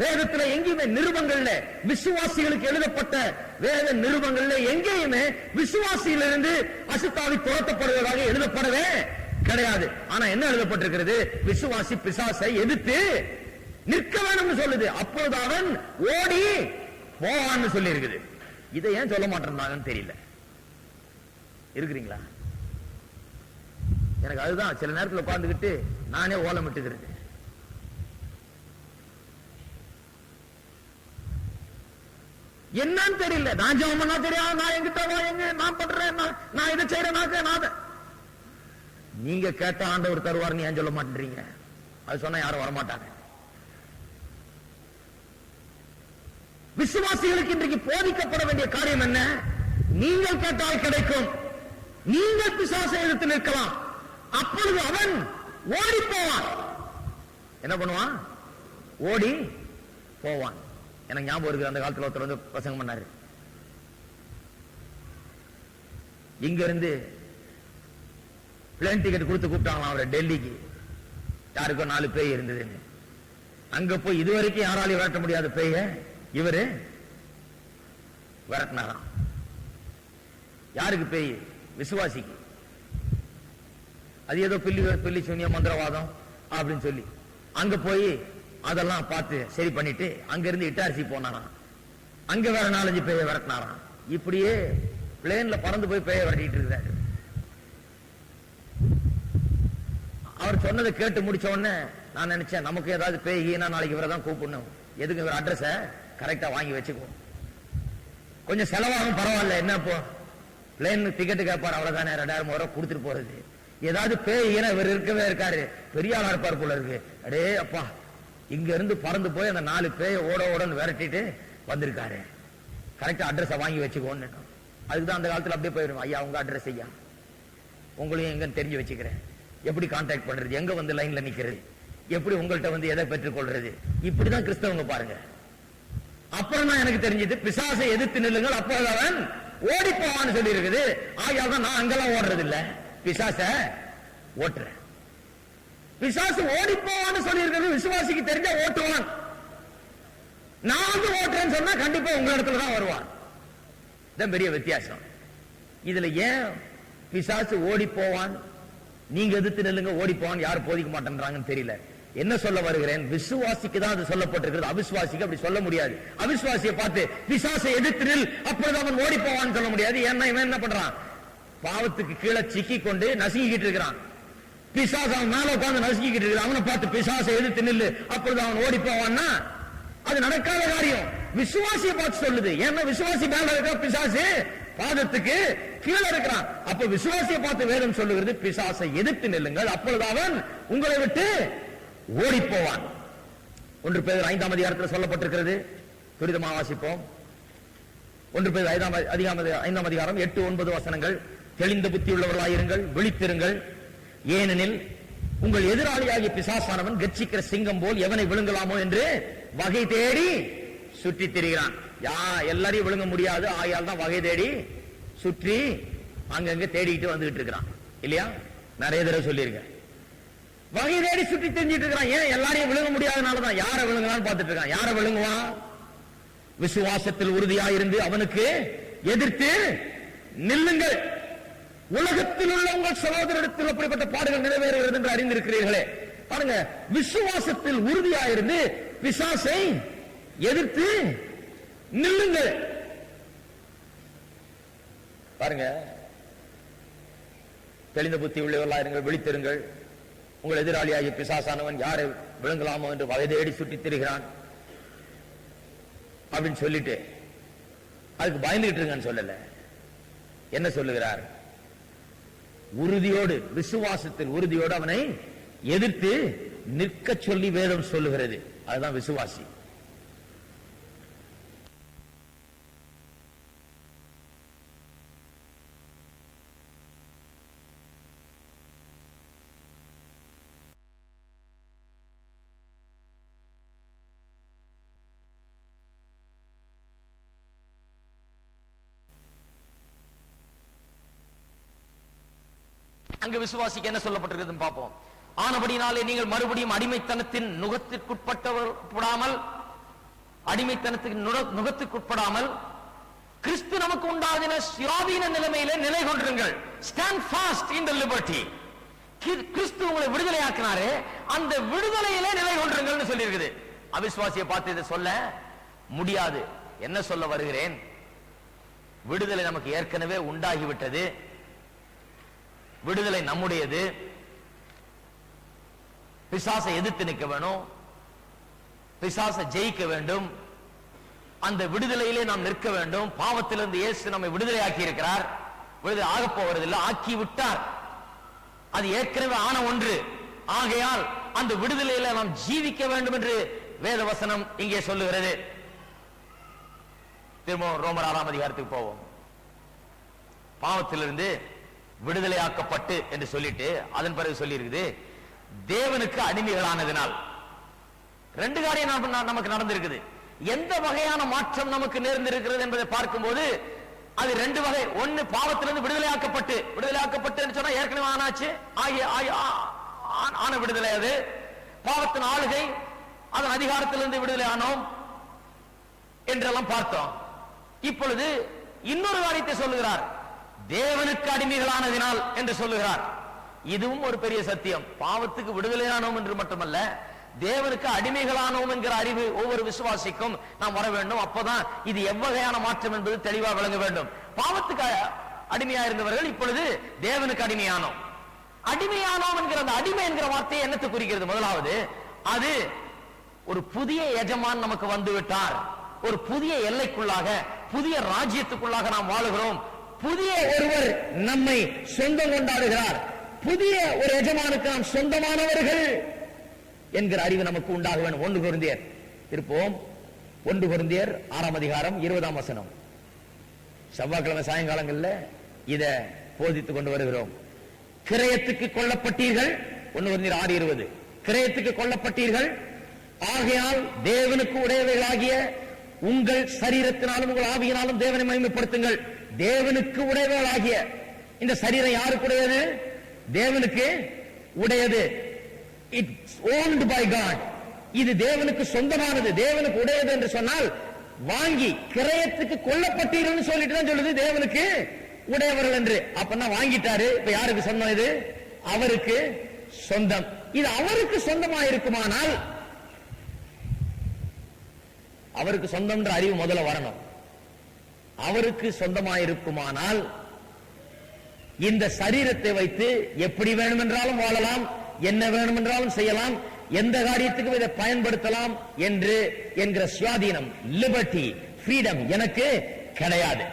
வேதத்தில் எங்கேயுமே நிருபங்கள்ல விசுவாசிகளுக்கு எழுதப்பட்ட வேத நிருபங்கள்ல எங்கேயுமே விசுவாசியிலிருந்து அசுத்தாவி துரத்தப்படுவதாக எழுதப்படவே கிடையாது. ஆனா என்ன எழுதப்பட்டிருக்கிறது? விசுவாசி பிசாசை எதிர்த்து நிற்க வேண்டும் சொல்லுது. அப்போது அவன் ஓடி போவான்னு சொல்லி இருக்குது. இதை ஏன் சொல்ல மாட்டேறாங்கன்னு தெரியல. இருக்கிறீங்களா? எனக்கு அதுதான் சில நேரத்தில் உட்கார்ந்துகிட்டு நானே ஓலமிட்டுகிறது. என்னன்னு தெரியல. நான் ஜெபம் பண்ணா தெரியாது, நான் எங்கிட்ட எங்க நான் பண்றேன், நான் இதை செய்யறேன். நீங்க கேட்ட ஆண்டவர் தருவார்னு ஏன் சொல்ல மாட்டேறீங்க? அது சொன்னா யாரும் வரமாட்டாங்க. விசுவாசிகளுக்கு இன்றைக்கு போதிக்கப்பட வேண்டிய காரியம் என்ன? நீங்கள் கேட்டால் கிடைக்கும். நீங்கள் பிசாசை எதிர்த்து நிற்கலாம். அப்பொழுது அவன் ஓடி போவான். என்ன பண்ணுவான்? ஓடி போவான். எனக்கு ஞாபகம் இருக்கு, அந்த காலத்தில் ஒருத்தர் வந்து பிரசங்கம் பண்ணாரு. இங்க இருந்து பிளேன் டிக்கெட் கொடுத்து கூப்பிட்டாங்களாம் அவரை டெல்லிக்கு. யாருக்கோ 4 பேய் இருந்ததுன்னு. அங்க போய் இதுவரைக்கும் யாராலையும் விரட்ட முடியாத பேய இவரு விரட்டினாராம். யாருக்கு பேய்? விசுவாசிக்கு. அது ஏதோ பில்லி சூனிய மந்திரவாதம் அப்படின்னு சொல்லி அங்க போய் அதெல்லாம் பார்த்து சரி பண்ணிட்டு அங்க இருந்து இட்டாரிசி போனாராம். அங்க வேற 4-5 பேய விரட்டினாராம். இப்படியே பிளேன்ல பறந்து போய் பேய விரட்டிட்டு இருக்காரு. அவர் சொன்னதை கேட்டு முடிச்ச உடனே நான் நினைச்சேன், நமக்கு ஏதாவது பேய்னா நாளைக்கு இவரை தான் கூப்பிடணும். எதுக்கு இவர் அட்ரஸ கரெக்டா வாங்கி வச்சுக்குவோம். கொஞ்சம் செலவாகும், பரவாயில்ல. என்ன இப்போ பிளேன் டிக்கெட்டு கேட்பாரு, அவ்வளவுதானே 2000 ரூபாய் கொடுத்துட்டு போறது. ஏதாவது பேய்னா இவர் இருக்கவே இருக்காரு, பெரிய ஆளா இருப்பார் போல இருக்கு. அடே அப்பா, இங்க இருந்து பறந்து போய் அந்த 4 பேய ஓடன்னு விரட்டிட்டு வந்திருக்காரு. கரெக்டா அட்ரஸ வாங்கி வச்சுக்கோன்னு. அதுக்குதான் அந்த காலத்துல அப்படியே போயிடும். ஐயா உங்க அட்ரஸ் ஐயா, உங்களையும் எங்கன்னு தெரிஞ்சு வச்சுக்கிறேன். எப்படி கான்டாக்ட் பண்றது, எங்க வந்து லைன்ல நிக்கிறது, எப்படி உங்கள்கிட்ட வந்து எதை பெற்றுக் கொள்றது. இப்படிதான் கிறிஸ்தவங்க பாருங்க. அப்புறம் தான் எனக்கு தெரிஞ்சது, பிசாசை எதிர்த்து நில்லுங்கள் அப்போது அவன் ஓடி போவான்னு சொல்லி இருக்குது. ஆகியாதான் நான் அங்கெல்லாம் ஓடுறது இல்ல, பிசாச ஓட்டுறேன். பிசாசு ஓடி போவான்னு சொல்லி இருக்கிறது விசுவாசிக்கு தெரிஞ்சா ஓட்டுவான். நான் வந்து ஓட்டுறேன்னு சொன்னா கண்டிப்பா உங்க இடத்துல தான் வருவான். இதான் பெரிய வித்தியாசம். இதுல ஏன் பிசாசு ஓடி போவான், நீங்க எதிர்த்து நில்லுங்க ஓடி போவான் யாரும் போதிக்க மாட்டேன்றாங்கன்னு தெரியல. என்ன சொல்ல வருகிறேன்? விசுவாசிக்கு தான் அது சொல்லப்பட்டிருக்கிறது, அவிசுவாசிக்கு அப்படி சொல்ல முடியாது. அவிசுவாசியை பார்த்து பிசாசை எதிர்த்து நில் அப்பொழுது அவன் ஓடி போவான்னு சொல்ல முடியாது. ஏன்னா இவன் என்ன பண்றான்? பாவத்துக்கு கீழே சிக்கி கொண்டு நசுங்கிட்டு இருக்கிறான். பிசாசு அவன் மேல உட்கார்ந்து நசுக்கிட்டு இருக்கிறான். அவனை பார்த்து பிசாசை எதிர்த்து நில்லு அப்பொழுது அவன் ஓடி போவான்னா அது நடக்காத காரியம். விசுவாசியை பார்த்து சொல்லுது. ஏன்னா விசுவாசி மேல இருக்கிற பிசாசு பாதத்துக்கு கீழே இருக்கிறான். அப்ப விசுவாசியை பார்த்து வேதம் சொல்லுகிறது, பிசாசை எதிர்த்து நில்லுங்கள் அப்பொழுது அவன் உங்களை விட்டு ஓடி போவான். 1 பேதுரு 5ஆம் அதிகாரத்தில் சொல்லப்பட்டிருக்கிறது. துரிதமாக வாசிப்போம். 1 பேதுரு 5ஆம் அதிகாரம் 8-9 வசனங்கள். தெளிந்த புத்தி உள்ளவர்களாயிருங்கள், விழித்திருங்கள். ஏனெனில் உங்கள் எதிராளியாகிய பிசாசானவன் கர்ச்சிக்கிற சிங்கம் போல் எவனை விழுங்கலாமோ என்று வகை தேடி சுற்றி திரிகிறான். எல்லாரையும் விழுங்க முடியாது, ஆகையால் தான் வகை தேடி சுற்றி அங்கங்க தேடிட்டு வந்துகிட்டு இருக்கிறான். இல்லையா? நிறைய தடவை சொல்லியிருக்க. வகை தேடி சுற்றி தெரிஞ்சிட்டு இருக்கிறான். ஏன் எல்லாரையும் விழுங்க முடியாதனாலதான். யாரை விழுங்கலான்னு பார்த்துட்டு இருக்கான். யாரை விழுங்குவான்? விசுவாசத்தில் உறுதியாயிருந்து அவனுக்கு எதிர்த்து நில்லுங்கள். உலகத்தில் உள்ள உங்கள் சகோதரத்தில் அப்படிப்பட்ட பாடுகள் நிறைவேறுகிறது என்று அறிந்திருக்கிறீர்களே. பாருங்க, விசுவாசத்தில் உறுதியாயிருந்து பிசாசை எதிர்த்து நில்லுங்கள். பாருங்க, தெளிந்த புத்தி உள்ளவர்களா இருங்கள், விழித்திருங்கள். உங்கள் எதிராளியாகிய பிசாசானவன் யாரை விழுங்கலாமோ என்று வகை தேடி சுற்றி திரிகிறான் அப்படின்னு சொல்லிட்டு அதுக்கு பயந்துகிட்டு இருங்கன்னு சொல்லல. என்ன சொல்லுகிறார்? உறுதியோடு, விசுவாசத்தில் உறுதியோடு அவனை எதிர்த்து நிற்க சொல்லி வேதம் சொல்லுகிறது. அதுதான் விசுவாசி. அங்கு விசுவாசிக்கு என்ன சொல்லப்பட்டிருக்கிறது பார்ப்போம். ஆனபடினாலே நீங்கள் மறுபடியும் அடிமைத்தனத்தின் நுகத்திற்குட்படாமல் கிறிஸ்து நமக்கு உண்டாகின சுயாதீன நிலைமையிலே நிலை கொண்டிருங்கள். Stand fast in the liberty. கிறிஸ்து உங்களை விடுதலையாக்கினாரே, அந்த விடுதலையிலே நிலை கொண்டிருங்கள் சொல்லி இருக்குது. அவிசுவாசியை பார்த்து இதை சொல்ல முடியாது. என்ன சொல்ல வருகிறேன்? விடுதலை நமக்கு ஏற்கனவே உண்டாகிவிட்டது. விடுதலை நம்முடையது. பிசாசை எதிர்த்து நிற்க வேணும், பிசாசை ஜெயிக்க வேண்டும். அந்த விடுதலையிலே நாம் நிற்க வேண்டும். பாவத்திலிருந்து இயேசு நம்மை விடுதலையாக்கி இருக்கிறார். விடுதலை ஆக போவதில்லை, ஆக்கி விட்டார். அது ஏற்கனவே ஆன ஒன்று. ஆகையால் அந்த விடுதலையில நாம் ஜீவிக்க வேண்டும் என்று வேத வசனம் இங்கே சொல்லுகிறது. திரும்ப ரோமர் 6ஆம் அதிகாரத்துக்கு போவோம். பாவத்திலிருந்து விடுதலையாக்கப்பட்டு என்று சொல்லிட்டு அதன் பிறகு சொல்லி இருக்குது, தேவனுக்கு அடிமைகளானதினால். ரெண்டு காரியம் நமக்கு நடந்திருக்குது. எந்த வகையான மாற்றம் நமக்கு நேர்ந்திருக்கிறது என்பதை பார்க்கும்போது அது ரெண்டு வகை. ஒன்னு, பாவத்திலிருந்து விடுதலையாக்கப்பட்டு சொன்னா ஏற்கனவே ஆனாச்சு, ஆன விடுதலை. அது பாவத்தின் ஆளுகை, அதன் அதிகாரத்திலிருந்து விடுதலை ஆனோம் என்றெல்லாம் பார்த்தோம். இப்பொழுது இன்னொரு காரியத்தை சொல்லுகிறார், தேவனுக்கு அடிமைகளானதினால் என்று சொல்லுகிறார். இதுவும் ஒரு பெரிய சத்தியம். பாவத்துக்கு விடுதலையானோம் என்று மட்டுமல்ல, தேவனுக்கு அடிமைகளானோம் என்கிற அறிவு ஒவ்வொரு விசுவாசிக்கும் நாம் வர வேண்டும். அப்பதான் இது எவ்வகையான மாற்றம் என்பது தெளிவாக விளங்க வேண்டும். பாவத்துக்கு அடிமையா இருந்தவர்கள் இப்பொழுது தேவனுக்கு அடிமையானோம். அடிமையானோம் என்கிற அந்த அடிமை என்கிற வார்த்தையை என்னத்தை குறிக்கிறது? முதலாவது, அது ஒரு புதிய எஜமான் நமக்கு வந்து விட்டார். ஒரு புதிய எல்லைக்குள்ளாக, புதிய ராஜ்யத்துக்குள்ளாக நாம் வாழுகிறோம். புதிய ஒருவர் நம்மை சொந்தம் கொண்டாடுகிறார். புதிய ஒரு எஜமானுக்கு நாம் சொந்தமானவர்கள் என்கிற அறிவு நமக்கு உண்டாக வேண்டும். 1 கொரிந்தியர் இருப்போம். 1 கொரிந்தியர் 6ஆம் அதிகாரம் 20ஆம் வசனம். செவ்வாய்க்கிழமை சாயங்காலங்கள்ல இத போதித்துக் கொண்டு வருகிறோம். கிரயத்துக்கு கொல்லப்பட்டீர்கள். 1 கொரிந்தியர் 6:20. கிரயத்துக்கு கொல்லப்பட்டீர்கள், ஆகையால் தேவனுக்கு உடையவைகளாகிய உங்கள் சரீரத்தினாலும் உங்கள் ஆவியினாலும் தேவனை மகிமைப்படுத்துங்கள். தேவனுக்கு உடையவர்களாகிய இந்த சரீரம் யாருக்கு உடையது? தேவனுக்கு உடையது. It's owned by God. இது தேவனுக்கு சொந்தமானது, தேவனுக்கு உடையது என்று சொன்னால் வாங்கி கிரயத்துக்கு கொல்லப்பட்டீர்கள் சொல்லிட்டு தான் சொல்லுது தேவனுக்கு உடையவர்கள் என்று. அப்பனா வாங்கிட்டாரு. இப்ப யாருக்கு சொந்தம்? இது அவருக்கு சொந்தம். இது அவருக்கு சொந்தமா இருக்குமானால், அவருக்கு சொந்தம் என்ற அறிவு முதல்ல வரணும். அவருக்கு சொந்தமாயிருக்குமானால் இந்த சரீரத்தை வைத்து எப்படி வேணுமென்றாலும் வாழலாம், என்ன வேணுமென்றாலும் செய்யலாம், எந்த காரியத்துக்கும் இதை பயன்படுத்தலாம் என்று என்கிற சுயாதீனம், லிபர்ட்டி, ஃப்ரீடம் எனக்கு கிடையாது.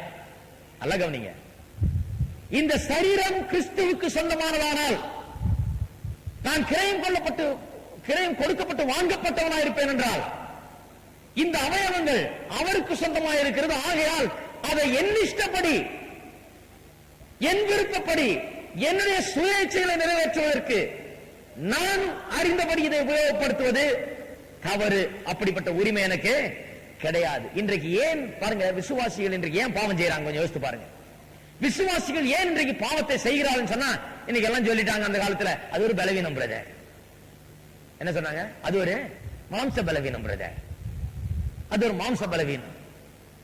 அல்ல கவனிங்க, இந்த சரீரம் கிறிஸ்துவுக்கு சொந்தமானதானால் நான் கிரயம் கொடுக்கப்பட்டு வாங்கப்பட்டவனாக இருப்பேன் என்றால் இந்த அவயவங்கள் அவருக்கு சொந்தமாக இருக்கிறது. ஆகையால் அதை என் இஷ்டப்படி, என் விருப்பப்படி, என்னுடைய சுயேட்சைகளை நிறைவேற்றுவதற்கு நான் அறிந்தபடி இதை உபயோகப்படுத்துவது தவறு. அப்படிப்பட்ட உரிமை எனக்கு கிடையாது. இன்றைக்கு ஏன் பாருங்க, விசுவாசிகள் இன்றைக்கு ஏன் பாவம் செய்யறாங்க? கொஞ்சம் யோசித்து பாருங்க. விசுவாசிகள் ஏன் இன்றைக்கு பாவத்தை செய்கிறார்கள் சொன்னா, இன்னைக்கு எல்லாம் சொல்லிட்டாங்க அந்த காலத்துல அது ஒரு பலவீனம் பிரதர், என்ன சொன்னாங்க? அது ஒரு மாம்ச பலவீனம் பிரதர், அது ஒரு மாம்ச பலவீனம்,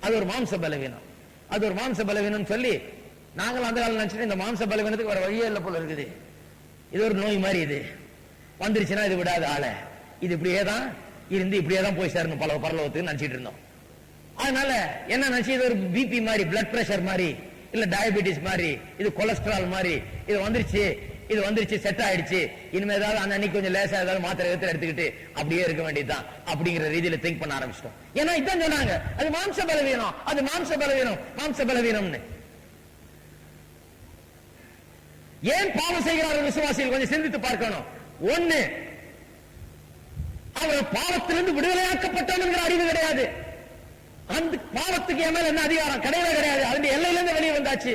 அது ஒரு மாம்ச பலவீனம், அது ஒரு மாம்ச பலவீனம் சொல்லி நாங்கள் அந்த காலம் நினைச்சிட்டு இந்த மாம்ச பலவீனத்துக்கு வர வழியே இல்லை போல இருக்குது, இது ஒரு நோய் மாதிரி, இது வந்துருச்சுன்னா இது விடாத ஆளை, இது இப்படியே தான் இருந்து இப்படியே தான் போய் சேரணும் பல பரலோகத்துக்கு நினைச்சிட்டு இருந்தோம். அதனால என்ன நினைச்சு, இது ஒரு பிபி மாதிரி, பிளட் பிரஷர் மாதிரி, இல்ல டயபெட்டிஸ் மாதிரி, இது கொலஸ்ட்ரால் மாதிரி, இது வந்துருச்சு செட் ஆயிடுச்சு, இனிமே ஏதாவது அன்னைக்கு கொஞ்சம் லேசா ஏதாவது மாத்திரை எடுத்துக்கிட்டு அப்படியே இருக்க வேண்டியதுதான் அப்படிங்கிற ரீதியில திங்க் பண்ண ஆரம்பிச்சிட்டோம். ஏன்னா இதான் சொன்னாங்க, அது மாம்ச பலவீனம், அது மாம்ச பலவீனம், மாம்ச பலவீனம்னு. ஏன் பாவம் செய்கிறார்கள் விசுவாசிகள் கொஞ்சம் சிந்தித்து பார்க்கணும். ஒண்ணு, அவர் பாவத்திலிருந்து விடுதலையாக்கப்பட்டவங்கிற அறிவு கிடையாது. அந்த பாவத்துக்கு என் மேல என்ன அதிகாரம் கிடையவே கிடையாது. அதன் எல்லையிலிருந்து வெளியே வந்தாச்சு.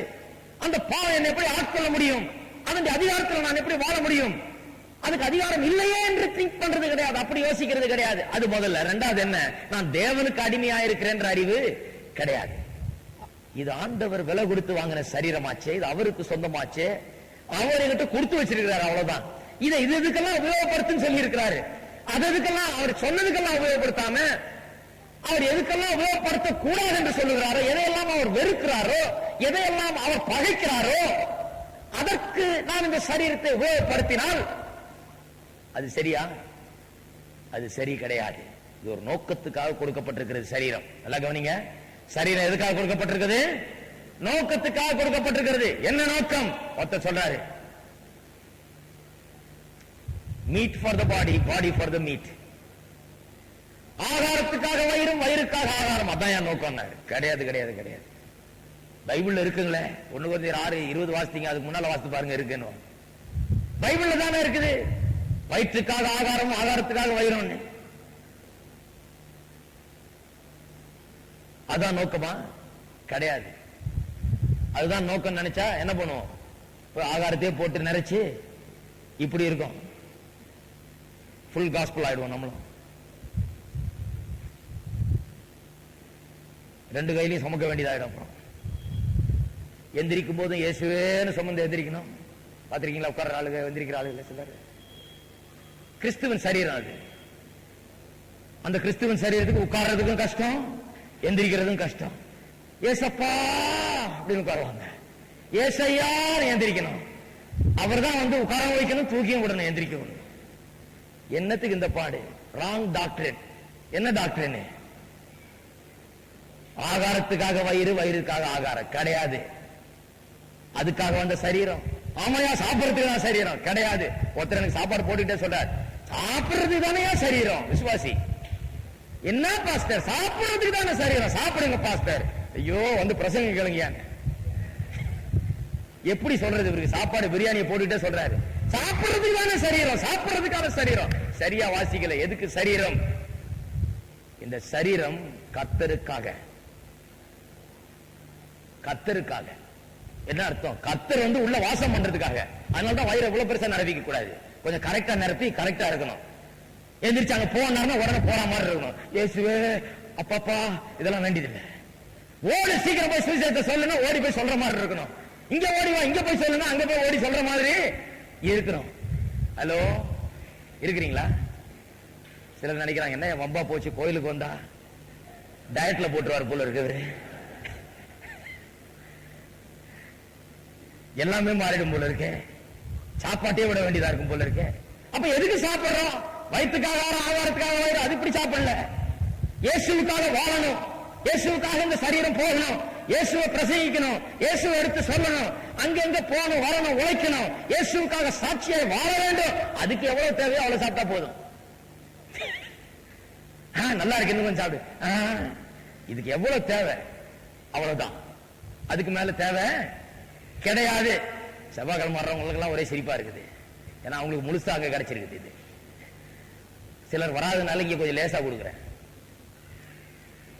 அந்த பாவம் என்னை எப்படி ஆட்கொள்ள முடியும், அதன் அதிகாரத்தில் நான் எப்படி வாழ முடியும், அதுக்கு அதிகாரம் இல்லையே என்று திங்க் பண்றது கிடையாது, அப்படி யோசிக்கிறது கிடையாது. அது முதல்ல. ரெண்டாவது என்ன, நான் தேவனுக்கு அடிமையாயிருக்கிறேன் என்ற அறிவு கிடையாது. இது ஆண்டவர் விலை கொடுத்து வாங்கின சரீரமாச்சே, இது அவருக்கு சொந்தமாச்சே, அவர் என்கிட்ட கொடுத்து வச்சிருக்கிறார், அவ்வளவுதான். இதை இதுக்கெல்லாம் உபயோகப்படுத்துன்னு சொல்லி இருக்கிறாரு. அதுக்கெல்லாம் அவர் சொன்னதுக்கெல்லாம் உபயோகப்படுத்தாம அவர் எதுக்கெல்லாம் உபயோகப்படுத்த கூடாது என்று சொல்லுகிறாரோ, எதையெல்லாம் அவர் வெறுக்கிறாரோ, எதையெல்லாம் அவர் பகைக்கிறாரோ, அதற்கு நான் இந்த சரீரத்தை உபயோகப்படுத்தினால் அது சரியா? அது சரி கிடையாது. இது ஒரு நோக்கத்துக்காக கொடுக்கப்பட்டிருக்கிறது சரீரம். நல்லா கவனிங்க, சரீரம் எதுக்காக கொடுக்கப்பட்டிருக்கிறது? நோக்கத்துக்காக கொடுக்கப்பட்டிருக்கிறது. என்ன நோக்கம்? ஒருத்தர் சொல்றாரு, meat for the body, body for the meat. ஆகாரத்துக்காக வயிறும், வயிறுக்காக ஆகாரம், அதான் என் நோக்கம். கிடையாது கிடையாது கிடையாது. பைபிள்ல இருக்குங்களே, 1-6-20 வாசித்தீங்க, அதுக்கு முன்னால வாசித்து பாருங்க, இருக்குன்னு. பைபிள்ல தானே இருக்குது, வயிற்றுக்காக ஆகாரம், ஆகாரத்துக்காக வயிறும். அதான் நோக்கமா? கிடையாது. அதுதான் நோக்கம் நினைச்சா என்ன பண்ணுவோம்? ஆகாரத்தையே போட்டு நிறைச்சு இப்படி இருக்கும், ஃபுல் காஸ்பல் ஆயிடுவோம். நம்மளும் ரெண்டு கையிலையும் சுமக்க வேண்டியதாயிடும். அப்புறம் எந்திரிக்கும் போதும் இயேசுவேன்னு சுமந்து எந்திரிக்கணும். பாத்திருக்கீங்களா? உட்கார்ற ஆளுங்க, எந்திரிக்கிற ஆளுங்க சிலர். கிறிஸ்துவின் சரீரம் அது. அந்த கிறிஸ்துவின் சரீரத்துக்கு உட்கார்றதுக்கும் கஷ்டம், எந்திரிக்கிறதும் கஷ்டம். ஏசப்பா அப்படின்னு உட்காருவாங்க, ஏசையா எந்திரிக்கணும். அவர் தான் வந்து உட்கார வைக்கணும், தூக்கியும் விடணும், எந்திரிக்க விடணும். என்னத்துக்கு இந்த பாடு? Wrong doctorate. என்ன டாக்டரேட்? ஆகாரத்துக்காக வயிறு, வயிறுக்காக ஆகாரம் கிடையாது. அதுக்காக வந்த சரீரம். ஆமையா சாப்பிடறதுக்கு தான் சரீரம் கிடையாது. ஒருத்தர் எனக்கு சாப்பாடு போட்டுட்டே சொல்றார், சாப்பிடுறதுக்கு தானே சரீரம். விசுவாசி, என்ன பாஸ்டர் சாப்பிடுறதுக்கு தானே சரீரம், சாப்பிடுங்க பாஸ்டர். ஐயோ, வந்து பிரசங்க கேளுங்க. எப்படி சொல்றது? இவருக்கு சாப்பாடு பிரியாணியை போட்டுட்டே சொல்றாரு, சாப்பிடுறதுக்கு தானே சரீரம், சாப்பிடுறதுக்கான சரீரம். சரியா வாசிக்கல. எதுக்கு சரீரம்? இந்த சரீரம் கர்த்தருக்காக. கர்த்தருக்காக என்ன அர்த்தம்? கர்த்தர் வந்து உள்ள வாசம் பண்றதுக்காக. அதனாலதான் வயிறு இவ்வளவு பெருசா நிரப்பிக்க கூடாது, கொஞ்சம் கரெக்டா நிரப்பி கரெக்டா இருக்கணும். எந்திரிச்சு அங்க போனாருன்னா உடனே போற மாதிரி இருக்கணும். இயேசுவே அப்பப்பா இதெல்லாம் வேண்டியதில்லை. ஓடி சீக்கிரம் போய் சுவிசேஷத்தை சொல்லணும், ஓடி போய் சொல்ற மாதிரி இருக்கணும். இங்க ஓடி வா, இங்க போய் சொல்லணும், அங்க போய் ஓடி சொல்ற மாதிரி இருக்கணும். ஹலோ, இருக்கிறீங்களா? சிலர் நினைக்கிறாங்க, என்ன வம்பா போச்சு, கோயிலுக்கு வந்தா டயட்ல போட்டுருவார் போல இருக்கு, எல்லாமே மாறிடும் போல இருக்கு, சாப்பாட்டே விட வேண்டியதா இருக்கும் போல இருக்கு. அப்ப எதுக்கு சாப்பிடுறோம்? வயிற்றுக்காக ஆகாரத்துக்காக வயிறு, அது இப்படி சாப்பிடல. இயேசுவுக்காக வாழணும், இயேசுவுக்காக இந்த சரீரம் போகணும், இயேசுவை பிரசங்கிக்கணும், இயேசுவை எடுத்து சொல்லணும், அங்கங்க போகணும், வரணும், உழைக்கணும், இயேசுவுக்காக சாட்சியை வாழ வேண்டும். அதுக்கு எவ்வளவு தேவையோ அவ்வளவு சாப்பிட்டா போதும். நல்லா இருக்கு, இன்னும் கொஞ்சம் சாப்பிடு. இதுக்கு எவ்வளவு தேவை அவ்வளவுதான், அதுக்கு மேல தேவை கிடையாது. செவ்வாய்க்கிழமை வர்றவங்களுக்கு எல்லாம் ஒரே சிரிப்பா இருக்குது, ஏன்னா அவங்களுக்கு முழுசா அங்க கிடைச்சிருக்குது. இது சிலர் வராதனால இங்க கொஞ்சம் லேசா கொடுக்குறேன்.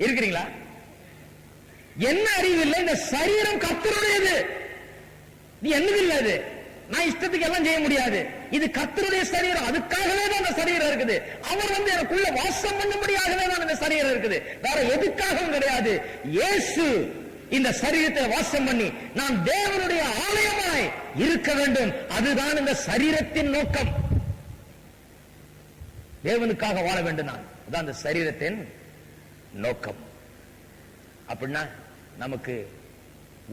இருக்கிறீங்களா? என்ன அறிவு இல்லை, இந்த சரீரம் கர்த்தருடையது, நீ என்னது இல்லை, அது நான் இஷ்டத்துக்கு எல்லாம் செய்ய முடியாது. இது கர்த்தருடைய சரீரம், அதுக்காகவே தான் அந்த சரீரம் இருக்குது. அவர் வந்து எனக்குள்ள வாசம் பண்ணும்படியாகவே தான் இந்த சரீரம் இருக்குது, வேற எதுக்காகவும் கிடையாது. இயேசு இந்த சரீரத்தை வாசம் பண்ணி நான் தேவனுடைய ஆலயமாய் இருக்க வேண்டும். அதுதான் இந்த சரீரத்தின் நோக்கம். தேவனுக்காக வாழ வேண்டும். நான் அதான் அந்த சரீரத்தின் நோக்கம். அப்படின்னா நமக்கு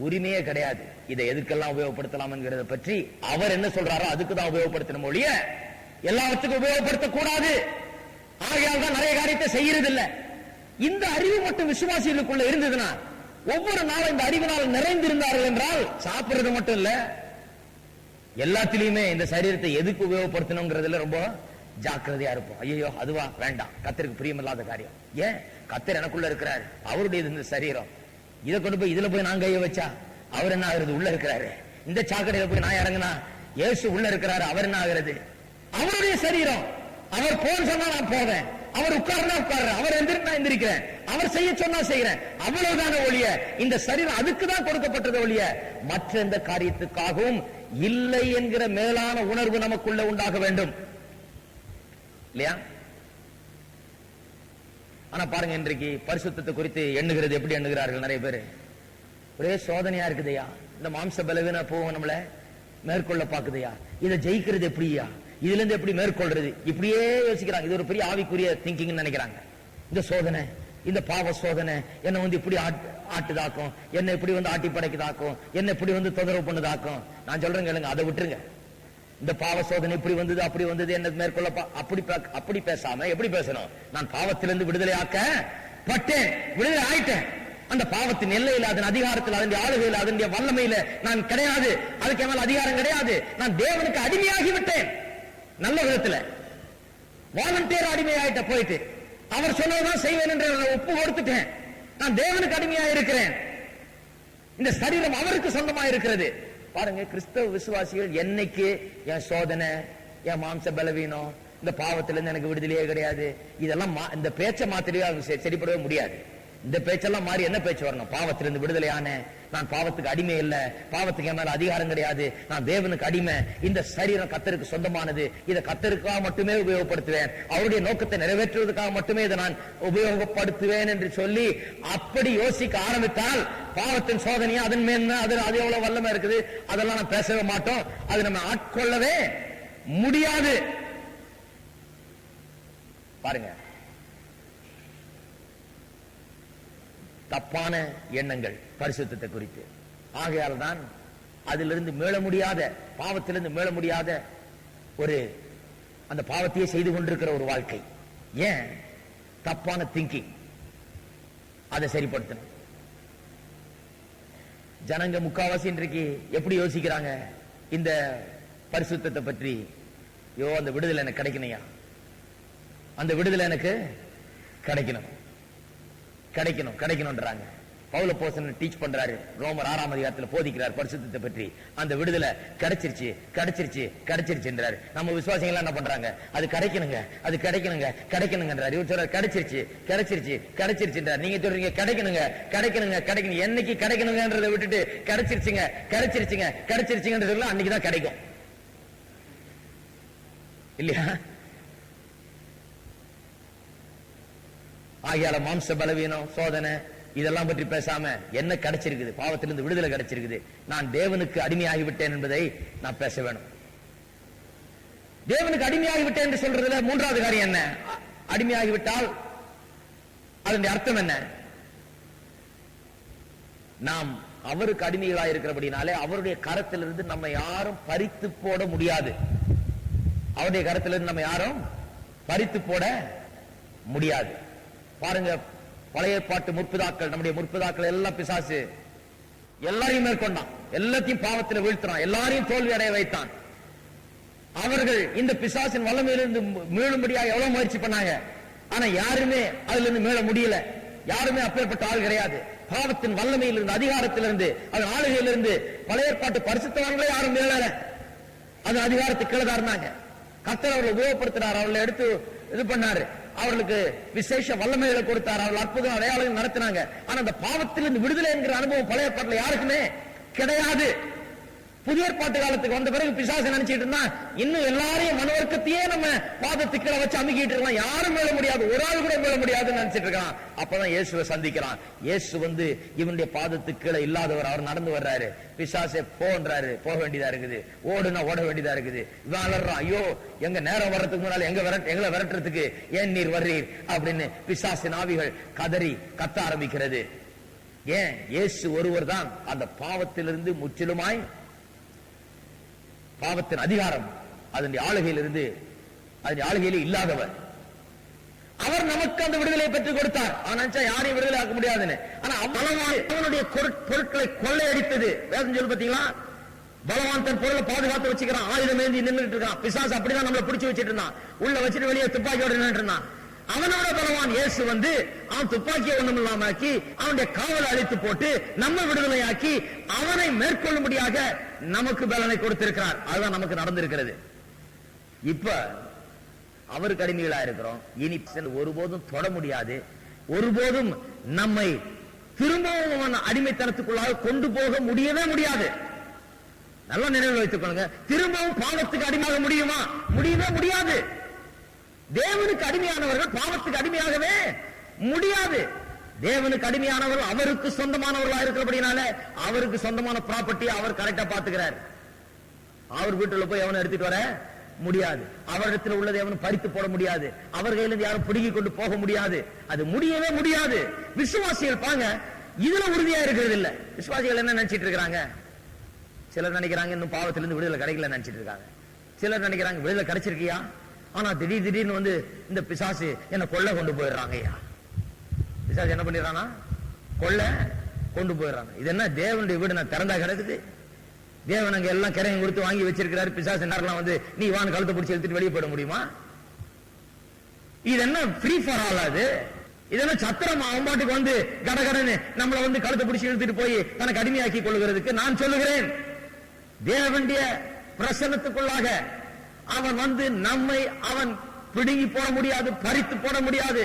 உரிமையே கிடையாது. இதை எதுக்கெல்லாம் உபயோகப்படுத்தலாம் என்கிறத பற்றி அவர் என்ன சொல்றாரோ அதுக்கு தான் உபயோகப்படுத்தணும் ஒழிய எல்லாவற்றுக்கும் உபயோகப்படுத்த கூடாது. ஆகையால் தான் நிறைய காரியத்தை செய்யறது இல்ல. இந்த அறிவு மட்டும் விசுவாசிகளுக்குள்ள இருந்ததுன்னா, ஒவ்வொரு நாளும் இந்த அறிவினால் நிறைந்திருந்தார்கள் என்றால், சாப்பிடுறது மட்டும் இல்ல, எல்லாத்திலையுமே இந்த சரீரத்தை எதுக்கு உபயோகப்படுத்தணுங்கிறதுல ரொம்ப ஜாக்கிரதையா இருப்போம். ஐயோ அதுவா வேண்டாம், கர்த்தருக்கு பிரியமில்லாத காரியம். ஏன்? கர்த்தர் எனக்குள்ள இருக்கிறார், அவருடைய இந்த சரீரம், இதை கொண்டு போய் இதுல போய் நான் கைய வச்சா அவர் என்ன ஆகுறது? உள்ள இருக்கிறாரு. இந்த சாக்கடையில போய் நான் இறங்கினா இயேசு உள்ள இருக்கிறாரு, அவர் என்ன ஆகுறது? அவருடைய சரீரம். அவர் போன் சொன்னா நான் போவேன், அவர் உட்கார்னா உட்கார்றேன், அவர் எந்திரினா எந்திரிக்கிறேன், அவர் செய்ய சொன்னா செய்யறேன். அவ்வளவுதான ஒழிய இந்த சரீரம் அதுக்கு தான் கொடுக்கப்பட்டது ஒழிய மற்ற எந்த காரியத்துக்காகவும் இல்லை என்கிற மேலான உணர்வு நமக்குள்ள உண்டாக வேண்டும் இல்லையா? ஆனா பாருங்க, இன்றைக்கு பரிசுத்தத்தை குறித்து எண்ணுகிறது எப்படி எண்ணுகிறார்கள் நிறைய பேர். ஒரே சோதனையா இருக்குதையா, இந்த மாம்ச பலவீன போவோம் நம்மள மேற்கொள்ள பாக்குதையா, இதை ஜெயிக்கிறது எப்படியா, இதுல இருந்து எப்படி மேற்கொள்றது, இப்படியே யோசிக்கிறாங்க. இது ஒரு பெரிய ஆவிக்குரிய திங்கிங் நினைக்கிறாங்க. இந்த சோதனை, இந்த பாவ சோதனை என்ன இப்படி ஆட்டுதாக்கும், என்ன இப்படி ஆட்டி படைக்குதாக்கும், என்ன இப்படி தொந்தரவு பண்ணுதாக்கும். நான் சொல்றேன் கேளுங்க, அதை விட்டுருங்க. இந்த பாவ சோதனை இப்படி வந்தது அப்படி வந்தது என்ன மேற்கொள்ள அப்படி பேசாம எப்படி பேசணும்? நான் பாவத்திலிருந்து விடுதலை ஆக்கப்பட்டேன், விடுதலை ஆயிட்டேன். அந்த பாவத்தின் எல்லையில், அதன் அதிகாரத்தில், அதன் ஆளுகையில், அதனுடைய வல்லமையில நான் கிடையாது, அதுக்கு மேல அதிகாரம் கிடையாது. நான் தேவனுக்கு அடிமையாகி விட்டேன். நல்ல விதத்துல வாலண்டியர் அடிமையாயிட்ட, போயிட்டு அவர் சொன்னதான் செய்வேன் என்று ஒப்பு கொடுத்துட்டேன். நான் தேவனுக்கு அடிமையா இருக்கிறேன். இந்த சரீரம் அவருக்கு சொந்தமா இருக்கிறது. பாருங்க, கிறிஸ்தவ விசுவாசிகள் என்னைக்கு என் சோதனை, என் மாம்ச பலவீனம், இந்த பாவத்திலிருந்து எனக்கு விடுதலையே கிடையாது, இதெல்லாம் இந்த பேச்சை மாத்திரையே சரிப்படவே முடியாது. இந்த பேச்செல்லாம் மாறி என்ன பேச்சு வரணும்? பாவத்திலிருந்து விடுதலையான, நான் பாவத்துக்கு அடிமை இல்ல, பாவத்துக்கு என் மேல அதிகாரம் கிடையாது, நான் தேவனுக்கு அடிமை, இந்த சரீரம் கர்த்தருக்கு சொந்தமானது, இதை கர்த்தருக்காக மட்டுமே உபயோகப்படுத்துவேன், அவருடைய நோக்கத்தை நிறைவேற்றுவதற்காக மட்டுமே இதை நான் உபயோகப்படுத்துவேன் என்று சொல்லி அப்படி யோசிக்க ஆரம்பித்தால், பாவத்தின் சோதனையா அதன் மேல அது எவ்வளவு வல்லமை இருக்குது, அதெல்லாம் நான் பேசவே மாட்டோம், அது நம்ம ஆட்கொள்ளவே முடியாது. பாருங்க, தப்பான எண்ணங்கள் பரிசுத்தத்தை குறித்து. ஆகையால் தான் அதிலிருந்து மீள முடியாத, பாவத்திலிருந்து மீள முடியாத ஒரு அந்த பாவத்தையே செய்து கொண்டிருக்கிற ஒரு வாழ்க்கை. ஏன்? தப்பான திங்கிங். அதை சரிப்படுத்தணும். ஜனங்க முக்காவாசி இன்றைக்கு எப்படி யோசிக்கிறாங்க இந்த பரிசுத்தத்தை பற்றி? யோ, அந்த விடுதலை எனக்கு கிடைக்கணையா, அந்த விடுதலை எனக்கு கிடைக்கணும் கிடைக்கணும் கிடைக்கணும்ன்றாங்க. பவுல் அப்போஸ்தலன் டீச் பண்றாரு, ரோமர் 6ஆம் அதிகாரத்துல போதிக்கிறார் பரிசுத்தத்தை பற்றி. அந்த விடுதலை கிடைச்சிருச்சு கிடைச்சிருச்சு கிடைச்சிருச்சுன்றாரு. நம்ம விசுவாசிகள் என்ன பண்றாங்க? அது கிடைக்கணுங்க, அது கிடைக்கணுங்க கிடைக்கணுங்கன்றாரு. இவர் சொல்றாரு கிடைச்சிருச்சு கிடைச்சிருச்சு கிடைச்சிருச்சுன்றார். நீங்க சொல்றீங்க கிடைக்கணுங்க கிடைக்கணுங்க கிடைக்கணும். என்னைக்கு கிடைக்கணுங்கன்றதை விட்டுட்டு கிடைச்சிருச்சுங்க கிடைச்சிருச்சுங்க கிடைச்சிருச்சுங்கன்றது அன்னைக்குதான் கிடைக்கும் இல்லையா? ஆகியால மாம்ச பலவீனம், சோதனை இதெல்லாம் பற்றி பேசாம என்ன கிடைச்சிருக்குது, பாவத்திலிருந்து விடுதலை கிடைச்சிருக்குது, நான் தேவனுக்கு அடிமையாகிவிட்டேன் என்பதை நான் பேச வேணும். தேவனுக்கு அடிமையாகிவிட்டேன் என்று சொல்றதுல மூன்றாவது காரியம் என்ன? அடிமையாகிவிட்டால் அதனுடைய அர்த்தம் என்ன? நாம் அவருக்கு அடிமைகளாக இருக்கிறபடினாலே அவருடைய கரத்திலிருந்து நம்ம யாரும் பறித்து போட முடியாது. அவருடைய கரத்திலிருந்து நம்ம யாரும் பறித்து போட முடியாது. பாருங்க, பழைய ஏற்பாட்டு முற்பிதாக்கள், நம்முடைய முற்பிதாக்கள் எல்லாம் பிசாசு எல்லாரையும் மேற்கொண்டான், எல்லாத்தையும் பாவத்தில் வீழ்த்தினான், எல்லாரையும் தோல்வி அடைய வைத்தான். அவர்கள் இந்த பிசாசின் வல்லமையிலிருந்து மீளும்படியாக எவ்வளவு முயற்சி பண்ணாங்க, ஆனா யாருமே அதுல இருந்து மீள முடியல. யாருமே அப்பேற்பட்ட ஆள் கிடையாது. பாவத்தின் வல்லமையிலிருந்து, அதிகாரத்திலிருந்து, அதன் ஆளுகையிலிருந்து பழைய ஏற்பாட்டு பரிசுத்தவான்களே யாரும் மீளல. அது அதிகாரத்துக்கு கீழே இருந்தாங்க. கர்த்தர் அவர்களை உபயோகப்படுத்தினார், அவர்களை எடுத்து இது பண்ணாரு, அவர்களுக்கு விசேஷ வல்லமைகளை கொடுத்தார், அவர்கள் அற்புதம் அடையாளங்கள் நடத்தினாங்க. ஆனா அந்த பாவத்திலிருந்து விடுதலை என்கிற அனுபவம் பழைய ஏற்பாட்டில் யாருக்குமே கிடையாது. புதிய ஏற்பாட்டு காலத்துக்கு வந்த பிறகு பிசாசு நினைச்சிட்டு இருந்தா இன்னும் எல்லாரையும் மனவர்க்கத்தையே நம்ம பாதத்துக்கு கீழே வச்சு அமுக்கிட்டு இருக்கலாம், யாரும் மேல முடியாது, ஒரு ஆள் கூட மேல முடியாதுன்னு நினைச்சிட்டு இருக்கான். அப்பதான் இயேசுவை சந்திக்கிறான். இயேசு வந்து இவனுடைய பாதத்துக்கு கீழே இல்லாதவர், அவர் நடந்து வர்றாரு. பிசாசே போன்றாரு, போக வேண்டியதா இருக்குது, ஓடுனா ஓட வேண்டியதா இருக்குது. இவன் அலறான், ஐயோ எங்க நேரம் வர்றதுக்கு முன்னால எங்களை விரட்டுறதுக்கு ஏன் நீர் வர்றீர் அப்படின்னு பிசாசின் ஆவிகள் கதறி கத்த ஆரம்பிக்கிறது. ஏன்? இயேசு ஒருவர் தான் அந்த பாவத்திலிருந்து முற்றிலுமாய், பாவத்தின் அதிகாரம் அதனுடைய ஆளுகையிலிருந்து, அதனுடைய ஆளுகையிலே இல்லாதவர். அவர் நமக்கு அந்த விடுதலையை பெற்றுக் கொடுத்தார். ஆனா யாரையும் விடுதலை ஆக்க முடியாதுன்னு. ஆனா அவனுடைய பொருட்களை கொள்ளையடித்தது வேதம் சொல்லு பாத்தீங்களா? பலவான் தன் பொருளை பாதுகாத்து வச்சுக்கிறான், ஆயுதம் ஏந்தி நின்றுட்டு இருக்கான். பிசாசு அப்படிதான் நம்மளை பிடிச்சு வச்சுட்டு இருந்தான், உள்ள வச்சுட்டு வெளியே துப்பாக்கியோட நின்றுட்டு இருந்தான். அவனோட பலவான் இயேசு வந்து அவன் துப்பாக்கியை ஒண்ணும் இல்லாம ஆக்கி அவனுடைய காவலை அழித்து போட்டு நம்ம விடுதலையாக்கி அவனை மேற்கொள்ளும்படியாக நமக்கு பலனை கொடுத்திருக்கிறார். அதுதான் நமக்கு நடந்திருக்கிறது. இப்ப அவருக்கு அடிமைகளா இருக்கிறோம். இனி ஒருபோதும் தொட முடியாது, ஒருபோதும் நம்மை திரும்பவும் அடிமைத்தனத்துக்குள்ளாக கொண்டு போக முடியவே முடியாது. நல்லா நினைவில் வைத்துக் கொள்ளுங்க. திரும்பவும் பாவத்துக்கு அடிமையாக முடியுமா? முடியவே முடியாது. தேவனுக்கு அடிமையானவர்கள் பாவத்துக்கு அடிமையாகவே முடியாது. தேவனுக்கு அடிமையானவர்கள் அவருக்கு சொந்தமானவர்களா இருக்கிறபடினால அவருக்கு சொந்தமான ப்ராப்பர்ட்டி அவர் கரெக்டா பாத்துக்கிறார். அவர் வீட்டுல போய் எவனை எடுத்துட்டு வர முடியாது, அவரிடத்தில் உள்ளதை எவனும் பறித்து போட முடியாது, அவர் கையிலிருந்து யாரும் பிடுங்கி கொண்டு போக முடியாது. அது முடியவே முடியாது. விசுவாசிகள் பாங்க இதுல உறுதியா இருக்கிறது இல்ல. விசுவாசிகள் என்ன நினைச்சிட்டு இருக்காங்க? சிலர் நினைக்கிறாங்க இன்னும் பாவத்திலிருந்து விடுதலை கிடைக்கல நினைச்சிட்டு இருக்காங்க. சிலர் நினைக்கிறாங்க விடுதலை கிடைச்சிருக்கியா, ஆனா திடீர்னு வந்து இந்த பிசாசு என்ன கொள்ள கொண்டு போயிடுறாங்க. பிசாசு என்ன பண்ணிடுறானா? கொள்ள கொண்டு போயிடுறாங்க. இது என்ன தேவனுடைய வீடு நான் திறந்தா கிடக்குது? தேவன் அங்க எல்லாம் கரையும் கொடுத்து வாங்கி வச்சிருக்கிறாரு. பிசாசு நேரம் வந்து நீ வான் கழுத்தை பிடிச்சி எடுத்துட்டு வெளியே போயிட முடியுமா? இது என்ன ஃப்ரீ ஃபார் ஆல்? அது இதெல்லாம் சத்திரம் அவன்பாட்டுக்கு வந்து கடகடன்னு நம்மளை வந்து கழுத்தை பிடிச்சி இழுத்துட்டு போய் தனக்கு அடிமையாக்கி கொள்ளுகிறதுக்கு நான் சொல்லுகிறேன், தேவனுடைய பிரசன்னத்துக்குள்ளாக அவன் வந்து நம்மை அவன் பிடுங்கி போட முடியாது, பறித்து போட முடியாது.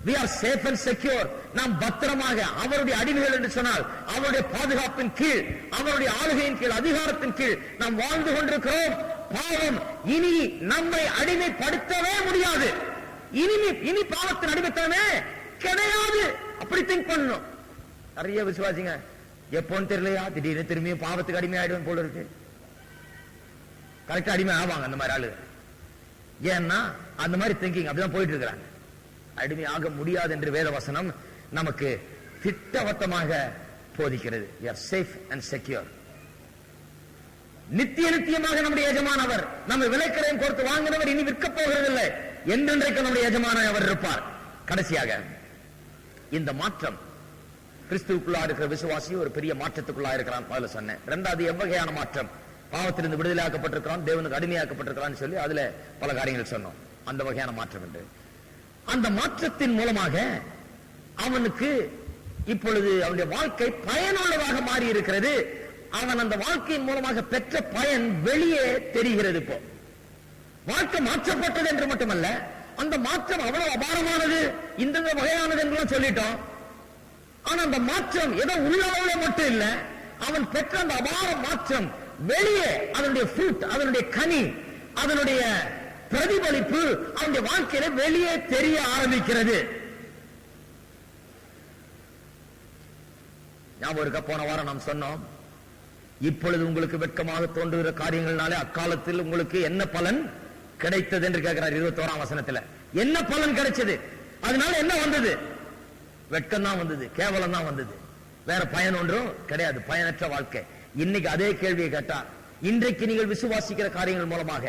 We are safe and secure. நாம் பத்திரமாக அவருடைய அடிமைகள் என்று சொன்னால் அவருடைய பாதுகாப்பின் கீழ், அவருடைய ஆளுகையின் கீழ், அதிகாரத்தின் கீழ் நாம் வாழ்ந்து கொண்டிருக்கிறோம். பாவம் இனி நம்மை அடிமைப்படுத்தவே முடியாது. இனி பாவத்தின் அடிமைத்தனமே கிடையாது. அப்படி திங்க் பண்ணணும். நிறைய விசுவாசிங்க எப்போன்னு தெரியலையா திடீர்னு திரும்பியும் பாவத்துக்கு அடிமை ஆயிடுவேன் போல இருக்கு. கரெக்டா அடிமை ஆவாங்க அந்த மாதிரி ஆளு. ஏன்னா அந்த மாதிரி திங்கிங் அப்படிதான் போயிட்டு இருக்கிறாங்க. அடிமை ஆக முடியாது என்று வேத வசனம் நமக்கு திட்டவட்டமாக போதிக்கிறது. We are safe and secure. நித்தியமாக நம்முடைய எஜமானவர், நம்ம விலைக்கரையும் கொடுத்து வாங்கினவர் இனி விற்க போகிறதில்லை. என்றென்றைக்கு நம்முடைய எஜமான அவர் இருப்பார். கடைசியாக இந்த மாற்றம் கிறிஸ்துவுக்குள்ளா இருக்கிற விசுவாசி ஒரு பெரிய மாற்றத்துக்குள்ளா இருக்கிறான். முதல்ல சொன்னேன். இரண்டாவது எவ்வகையான மாற்றம்? பாவத்திலிருந்து விடுதலையாக்கப்பட்டிருக்கிறான், தேவனுக்கு அடிமையாக்கப்பட்டிருக்கிறான் சொல்லி அதுல பல காரியங்கள் சொன்னோம். அந்த வகையான மாற்றம் என்று அந்த மாற்றத்தின் மூலமாக அவனுக்கு இப்பொழுது அவனுடைய வாழ்க்கை பயனுள்ளதாக மாறி இருக்கிறது. அவன் அந்த வாழ்க்கையின் மூலமாக பெற்ற பயன் வெளியே தெரிகிறது. இப்போ வாழ்க்கை மாற்றப்பட்டது என்று மட்டுமல்ல, அந்த மாற்றம் அவ்வளவு அபாரமானது, இந்த வகையானது என்று சொல்லிட்டோம். ஆனா அந்த மாற்றம் ஏதோ உள்ளளவுல மட்டும் இல்ல, அவன் பெற்ற அந்த அபார மாற்றம் வெளியே அதனுடைய ஃப்ரூட், அதனுடைய கனி, அதனுடைய பிரதிபலிப்பு அவனுடைய வாழ்க்கையில வெளியே தெரிய ஆரம்பிக்கிறது. ஞாபகம் இருக்க, போன வாரம் நாம் சொன்னோம், இப்பொழுது உங்களுக்கு வெட்கமாக தோன்றுகிற காரியங்கள்னாலே அக்காலத்தில் உங்களுக்கு என்ன பலன் கிடைத்தது என்று கேட்கிறார் 21ஆம் வசனத்துல. என்ன பலன் கிடைச்சது? அதனால என்ன வந்தது? வெட்கம் தான் வந்தது, கேவலம் தான் வந்தது, வேற பயன் ஒன்றும் கிடையாது. பயனற்ற வாழ்க்கை. இன்னைக்கு அதே கேள்வியை கேட்டா, இன்றைக்கு நீங்கள் விசுவாசிக்கிற காரியங்கள் மூலமாக,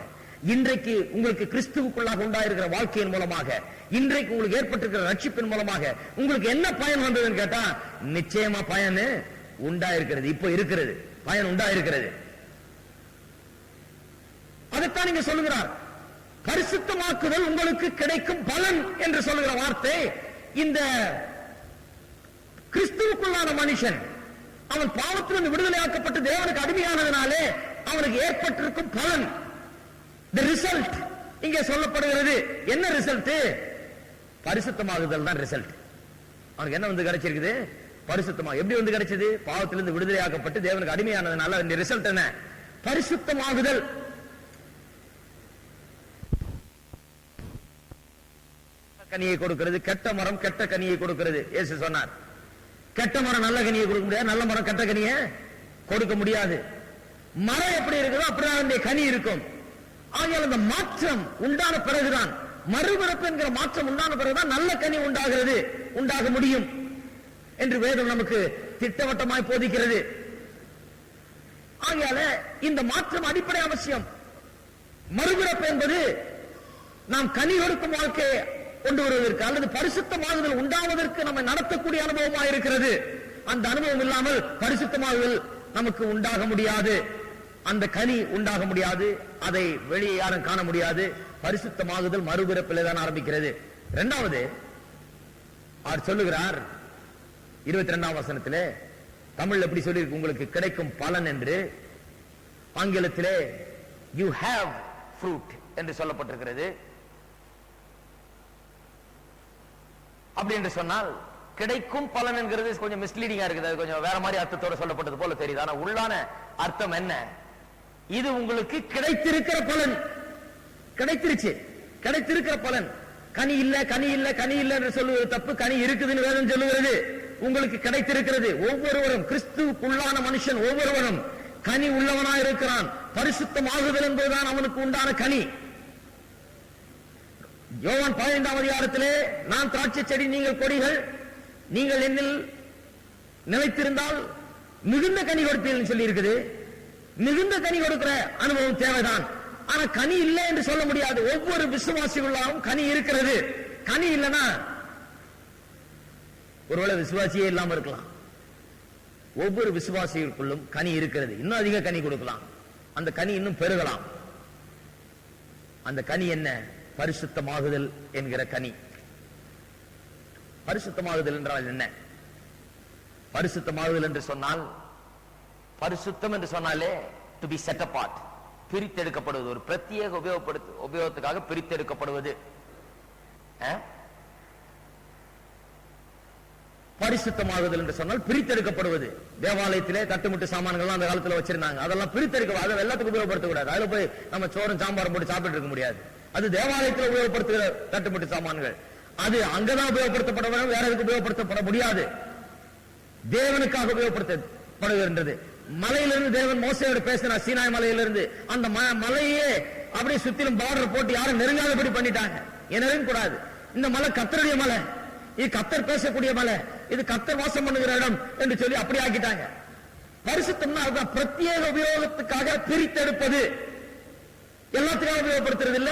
இன்றைக்கு உங்களுக்கு கிறிஸ்துவுக்குள்ளாக உண்டாயிருக்கிற வாழ்க்கையின் மூலமாக, இன்றைக்கு உங்களுக்கு ஏற்பட்டிருக்கிற ரட்சிப்பின் மூலமாக உங்களுக்கு என்ன பயன் வந்ததுன்னு கேட்டா, நிச்சயமா பயன் உண்டாயிருக்கிறது. இப்போ இருக்கிறது, பயன் உண்டாயிருக்கிறது. அதைத்தான் நீங்க சொல்லுகிறார். பரிசுத்தமாக்குதல் உங்களுக்கு கிடைக்கும் பலன் என்று சொல்லுகிற வார்த்தை, இந்த கிறிஸ்துவுக்குள்ளான மனுஷன் அவன் பாவத்திலிருந்து விடுதலையாக்கப்பட்டு தேவனுக்கு அடிமையானதுனாலே அவனுக்கு ஏற்பட்டிருக்கும் பலன், the result இங்கே சொல்லப்படுகிறது. என்ன ரிசல்ட்? பரிசுத்தமாகுதல் தான் ரிசல்ட். அவனுக்கு என்ன வந்து கிடைச்சிருக்குது? பரிசுத்தமா. எப்படி வந்து கிடைச்சது? பாவத்திலிருந்து விடுதலையாக்கப்பட்டு தேவனுக்கு அடிமையானதுனால அந்த ரிசல்ட் என்ன? பரிசுத்தமாகுதல். கனியை கொடுக்கிறது, கெட்ட மரம் கெட்ட கனியை கொடுக்கிறது. இயேசு சொன்னார், கெட்ட மரம் நல்ல கனியை கொடுக்க முடியாது, நல்ல மரம் கெட்ட கனியை கொடுக்க முடியாது. மரம் எப்படி இருக்குதோ அப்படிதான் அதனுடைய கனி இருக்கும். ஆகையால் அந்த மாற்றம் உண்டான பிறகுதான், மறுபிறப்பு என்கிற மாற்றம் உண்டான பிறகுதான் நல்ல கனி உண்டாகிறது, உண்டாக முடியும் என்று வேதம் நமக்கு திட்டவட்டமாய் போதிக்கிறது. ஆகையால இந்த மாற்றம் அடிப்படை அவசியம். மறுபிறப்பு என்பது நாம் கனி கொடுக்கும் வாழ்க்கையை கொண்டு வருவதற்கு அல்லது பரிசுத்தமாகுதல் உண்டாவதற்கு நம்ம நடத்தக்கூடிய அனுபவமாக இருக்கிறது. அந்த அனுபவம் இல்லாமல் பரிசுத்தமாகுதல் நமக்கு உண்டாக முடியாது, அந்த கனி உண்டாக முடியாது, அதை வெளியே யாரும் காண முடியாது. பரிசுத்தமாகுதல் மறுபிறப்பிலே தான் ஆரம்பிக்கிறது. இரண்டாவது அவர் சொல்லுகிறார் 22ஆம் வசனத்திலே, தமிழ் எப்படி சொல்லியிருக்கு, உங்களுக்கு கிடைக்கும் பலன் என்று. ஆங்கிலத்திலே யூ ஹேவ் ஃப்ரூட் என்று சொல்லப்பட்டிருக்கிறது. அப்படி என்று சொன்னால் கிடைக்கும் பலன் என்கிறது கொஞ்சம் மிஸ்லீடிங்கா இருக்குது, அது கொஞ்சம் வேற மாதிரி அர்த்தத்தோட சொல்லப்பட்டது போல தெரியுது. ஆனா உள்ளான அர்த்தம் என்ன? இது உங்களுக்கு கிடைத்திருக்கிற பலன், கிடைத்திருச்சு, கிடைத்திருக்கிற பலன். கனி இல்ல கனி இல்ல கனி இல்ல என்று சொல்லுவது தப்பு, கனி இருக்குதுன்னு வேதம் சொல்லுகிறது. உங்களுக்கு கிடைத்திருக்கிறது. ஒவ்வொருவரும் கிறிஸ்துவுக்குள்ளான மனுஷன் ஒவ்வொருவரும் கனி உள்ளவனா இருக்கிறான். பரிசுத்தமாகுதல் என்பதுதான் அவனுக்கு உண்டான கனி. யோவான் 15ஆம் அதிகாரத்திலே, நான் திராட்சை செடி நீங்கள் கொடிகள், நீங்கள் என்னில் நிலைத்திருந்தால் மிகுந்த கனி கொடுப்பீர்கள் சொல்லி இருக்குது. மிகுந்த கனி கொடுக்கிற அனுபவம் தேவைதான். ஆனா கனி இல்லை என்று சொல்ல முடியாது. ஒவ்வொரு விசுவாசிகளாகவும் கனி இருக்கிறது. கனி இல்லைன்னா ஒருவேளை விசுவாசியே இல்லாம இருக்கலாம். ஒவ்வொரு விசுவாசிகளுக்குள்ளும் கனி இருக்கிறது. இன்னும் அதிக கனி கொடுக்கலாம், அந்த கனி இன்னும் பெருகலாம். அந்த கனி என்ன? பரிசுத்தமாகுதல் என்கிற கனி. பரிசுத்தமாகுதல் என்றால் என்ன? பரிசுத்தமாகுதல் என்று சொன்னால், பரிசுத்தம் என்று சொன்னாலே டு பி செட் அபார்ட், பிரித்தெடுக்கப்படுவது, ஒரு பிரத்யேக உபயோகத்துக்காக பிரித்தெடுக்கப்படுவது. பரிசுத்தமாகுதல் என்று சொன்னால் பிரித்தெடுக்கப்படுவது. தேவாலயத்திலே தட்டுமுட்டு சாமான்கள் அந்த காலத்துல வச்சிருந்தாங்க, அதெல்லாம் பிரித்தெடுக்க, அதை எல்லாத்துக்கும் உபயோகப்படுத்தக்கூடாது. அதுல போய் நம்ம சோறும் சாம்பாரம் போட்டு சாப்பிட்டு இருக்க முடியாது. அது தேவாலயத்தில் உபயோகப்படுத்துகிற தட்டுமுட்டு சாமான்கள். அது அங்கதான் உபயோகப்படுத்தப்பட வேண்டும், வேற எதுக்கு உபயோகப்படுத்தப்பட முடியாது. தேவனுக்காக உபயோகப்படுத்தப்படுகின்றது. மலையிலிருந்து தேவன் மோசையோடு பேசினார், சீனாய் மலையிலிருந்து. அந்த மலையே அப்படியே சுத்திலும் பார்டர் போட்டு யாரும் நெருங்காதபடி பண்ணிட்டாங்க. நெருங்க கூடாது, இந்த மலை கர்த்தருடைய மலை, இது கர்த்தர் பேசக்கூடிய மலை, இது கர்த்தர் வாசம் பண்ணுகிற இடம் என்று சொல்லி அப்படி ஆக்கிட்டாங்க. பரிசுத்தம்னா அதுதான், பிரத்யேக உபயோகத்துக்காக பிரித்தெடுப்பது. எல்லாத்துக்காக உபயோகப்படுத்துறது இல்ல,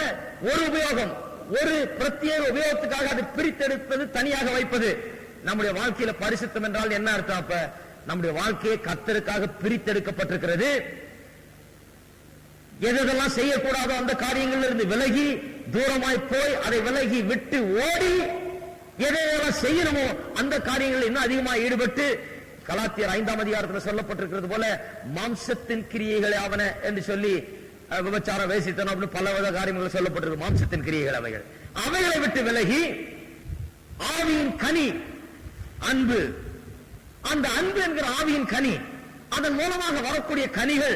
ஒரு உபயோகம், ஒரு பிரத்யேக உபயோகத்துக்காக அதை பிரித்தெடுப்பது, தனியாக வைப்பது. நம்முடைய வாழ்க்கையில பரிசுத்தம் என்றால் என்ன அர்த்தம்? அப்ப நம்முடைய வாழ்க்கையை கர்த்தருக்காக பிரித்தெடுக்கப்பட்டிருக்கிறது. எதெல்லாம் செய்யக்கூடாதோ அந்த காரியங்களில் இருந்து விலகி, தூரமாய் போய் அதை விலகி விட்டு ஓடி, எதையெல்லாம் செய்யணுமோ அந்த காரியங்களில் இன்னும் அதிகமாக ஈடுபட்டு, கலாத்தியர் 5ஆம் அதிகாரத்தில் சொல்லப்பட்டிருக்கிறது போல மாம்சத்தின் கிரியைகளை ஆவன என்று சொல்லி, விபச்சாரம், வேசித்தனம் அப்படின்னு பல வித காரியங்கள் சொல்லப்பட்டிருக்கு. மாம்சத்தின் கிரியைகள் அவைகள், அவைகளை விட்டு விலகி ஆவியின் கனி அன்பு, அந்த அன்பு என்கிற ஆவியின் கனி, அதன் மூலமாக வரக்கூடிய கனிகள்,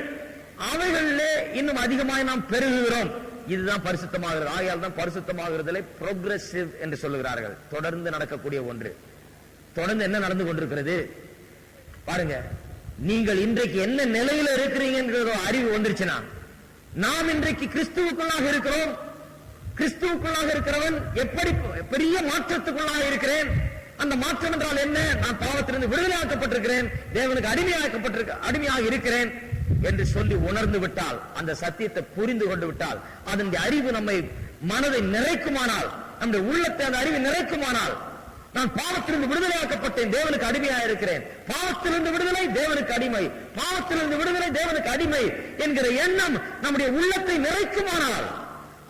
அவைகளிலே இன்னும் அதிகமாக நாம் பெருகுகிறோம். இதுதான் பரிசுத்தமாகிறது. ஆகையால் தான் பரிசுத்தமாகிறதுல புரோகிரசிவ் என்று சொல்லுகிறார்கள், தொடர்ந்து நடக்கக்கூடிய ஒன்று. தொடர்ந்து என்ன நடந்து கொண்டிருக்கிறது பாருங்க. நீங்கள் இன்றைக்கு என்ன நிலையில இருக்கிறீங்க என்கிற அறிவு வந்துருச்சுன்னா, நாம் இன்றைக்கு கிறிஸ்துவுக்குள்ளாக இருக்கிறோம். கிறிஸ்துவுக்குள்ளாக இருக்கிறவன் எப்படி பெரிய மாற்றத்துக்குள்ளாக இருக்கிறேன். அந்த மாற்றம் என்றால் என்ன? நான் பாவத்திலிருந்து விடுதலையாக்கப்பட்டிருக்கிறேன், தேவனுக்கு அடிமையாக இருக்கிறேன் என்று சொல்லி உணர்ந்து விட்டால், அந்த சத்தியத்தை புரிந்து கொண்டு விட்டால், அதனுடைய அறிவு நம்மை மனதை நிறைக்குமானால், நம்முடைய உள்ளத்தை அந்த அறிவு நிறைக்குமானால், நான் பாவத்திலிருந்து விடுதலையாக்கப்பட்டேன், தேவனுக்கு அடிமையாக இருக்கிறேன், பாவத்திலிருந்து விடுதலை தேவனுக்கு அடிமை, பாவத்திலிருந்து விடுதலை தேவனுக்கு அடிமை என்கிற எண்ணம் நம்முடைய உள்ளத்தை நிறைக்குமானால்,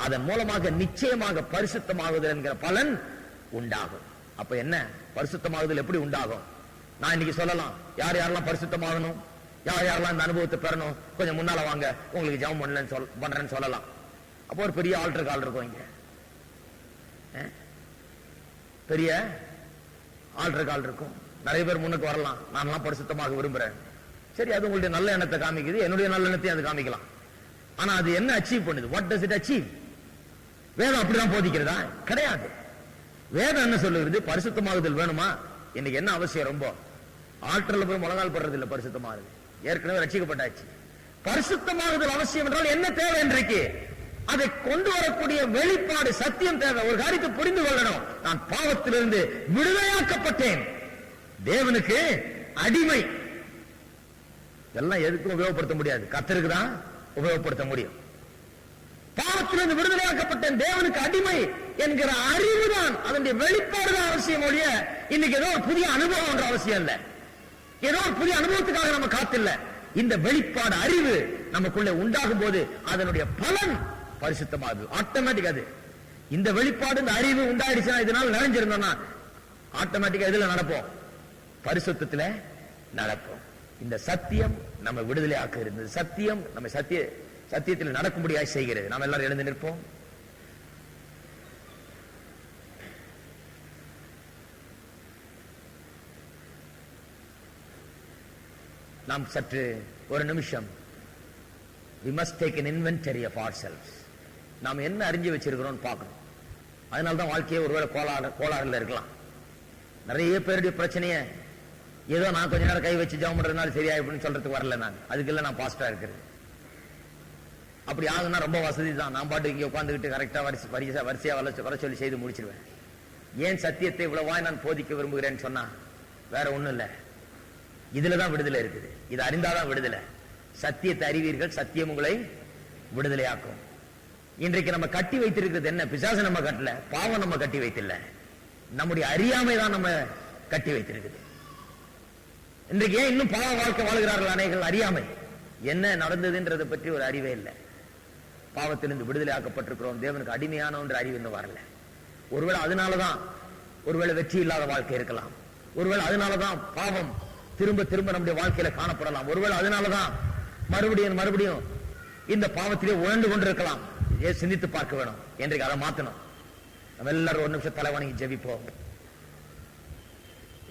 அதன் மூலமாக நிச்சயமாக பரிசுத்தமாகுதல் என்கிற பலன் உண்டாகும். அப்ப என்ன பரிசுத்தமாகுதல் எப்படி உண்டாகும்? நான் இன்னைக்கு சொல்லலாம், யார் யாரெல்லாம் பரிசுத்தமாகணும், யார் யாரெல்லாம் இந்த அனுபவத்தை பெறணும், கொஞ்சம் முன்னால வாங்க, உங்களுக்கு ஜெபம் பண்றேன்னு சொல்லலாம். அப்போ ஒரு பெரிய ஆல்டர் கால் இருக்கும், இங்க பெரிய ஆல்டர் கால் இருக்கும். நிறைய பேர் முன்னுக்கு வரலாம், நான்லாம் பரிசுத்தமாக விரும்புறேன், சரி, அது உங்களுடைய நல்ல எண்ணத்தை காமிக்குது, என்னுடைய நல்ல எண்ணத்தையும் அது காமிக்கலாம். ஆனா அது என்ன அச்சீவ் பண்ணுது? What does it achieve? வேதம் அப்படிதான் போதிக்கிறதா? கிடையாது. வேதம் என்ன சொல்லுகிறது? பரிசுத்தமாகுதல் வேணுமா? இன்னைக்கு என்ன அவசியம்? ரொம்ப ஆற்றல போய் முழங்கால் படுறது இல்ல. பரிசுத்தமாகுது, ஏற்கனவே ரட்சிக்கப்பட்டாச்சு. பரிசுத்தமாகுதல் அவசியம் என்றால் என்ன தேவை? இன்றைக்கு அதை கொண்டு வரக்கூடிய வெளிப்பாடு சத்தியம் தேவை. ஒரு காரியத்தை புரிந்து கொள்ளணும். நான் பாவத்திலிருந்து விடுதலையாக்கப்பட்டேன், தேவனுக்கு அடிமை. இதெல்லாம் எதுக்கும் உபயோகப்படுத்த முடியாது, கர்த்தருக்கு தான் உபயோகப்படுத்த முடியும். பாவத்திலிருந்து விடுதலையாக்கப்பட்டேன், தேவனுக்கு அடிமை என்கிற அறிவு தான், அதனுடைய வெளிப்பாடு தான் அவசியம் ஒழிய இன்னைக்கு ஏதோ ஒரு புதிய அனுபவம் என்ற அவசியம் இல்ல. ஏதோ ஒரு புதிய அனுபவத்துக்காக நம்ம காத்தில்ல. இந்த வெளிப்பாடு அறிவு நமக்குள்ளே உண்டாகும் போது அதனுடைய பலன் பரிசுத்தமாகுது. ஆட்டோமேட்டிக் அது. இந்த வெளிப்பாடு, இந்த அறிவு உண்டாயிடுச்சுன்னா, இதனால் நிறைஞ்சிருந்தோம்னா ஆட்டோமேட்டிக்கா இதுல நடப்போம், பரிசுத்தத்துல நடப்போம். இந்த சத்தியம் நம்ம விடுதலை ஆக்குகிறது. சத்தியம் நம்ம சத்தியத்தில் நடக்கும்படியாக செய்கிறது. நாம் எல்லாரும் எழுந்து நிற்போம். நாம் சற்று ஒரு நிமிஷம் we must take an inventory of ourselves. நாம் என்ன அறிஞ்சு வச்சிருக்கிறோம் பார்க்கணும். அதனால தான் வாழ்க்கையே ஒருவேளை கோளாறுல இருக்கலாம். நிறைய பேருடைய பிரச்சனையை ஏதோ நான் கொஞ்ச நேரம் கை வச்சு ஜெபம் பண்றதுனால சரியாயிடும்னு சொல்றதுக்கு வரல. நான் அதுக்கெல்லாம் நான் பாஸ்டா இருக்கிறேன். அப்படி ஆகுனா ரொம்ப வசதி தான். நான் பாட்டு இங்கே உட்காந்துக்கிட்டு கரெக்டா வரிசையா வர சொல்லி செய்து முடிச்சிருவேன். ஏன் சத்தியத்தை இவ்வளவாய் நான் போதிக்க விரும்புகிறேன்னு சொன்னா வேற ஒண்ணும் இல்ல, இதுலதான் விடுதலை இருக்குது. இது அறிந்தாதான் விடுதலை. சத்தியத்தை அறிவீர்கள், சத்தியம் உங்களை விடுதலையாக்கும். இன்றைக்கு நம்ம கட்டி வைத்திருக்கிறது என்ன? பிசாசு நம்ம கட்டல, பாவம் நம்ம கட்டி வைத்தில்ல, நம்முடைய அறியாமை தான் நம்ம கட்டி வைத்திருக்குது. இன்றைக்கு ஏன் இன்னும் பாவ வாழ்க்கை வாழ்கிறார்கள் அநேகர்கள்? அறியாமை. என்ன நடந்ததுன்றதை பற்றி ஒரு அறிவே இல்லை. பாவத்திலிருந்து விடுதலை ஆக்கப்பட்டிருக்கிறோம், தேவனுக்கு அடிமையான ஒன்று அறிவு இன்னும் வரல. ஒருவேளை அதனாலதான் ஒருவேளை வெற்றி இல்லாத வாழ்க்கை இருக்கலாம். ஒருவேளை அதனாலதான் பாவம் திரும்ப திரும்ப நம்முடைய வாழ்க்கையில காணப்படலாம். ஒருவேளை அதனாலதான் மறுபடியும் இந்த பாவத்திலே உழந்து கொண்டிருக்கலாம். சிந்தித்து பார்க்க வேணும். இன்றைக்கு அதை மாத்தணும். நம்ம எல்லாரும் ஒரு நிமிஷம் தலைவணங்கி ஜெபிப்போம்.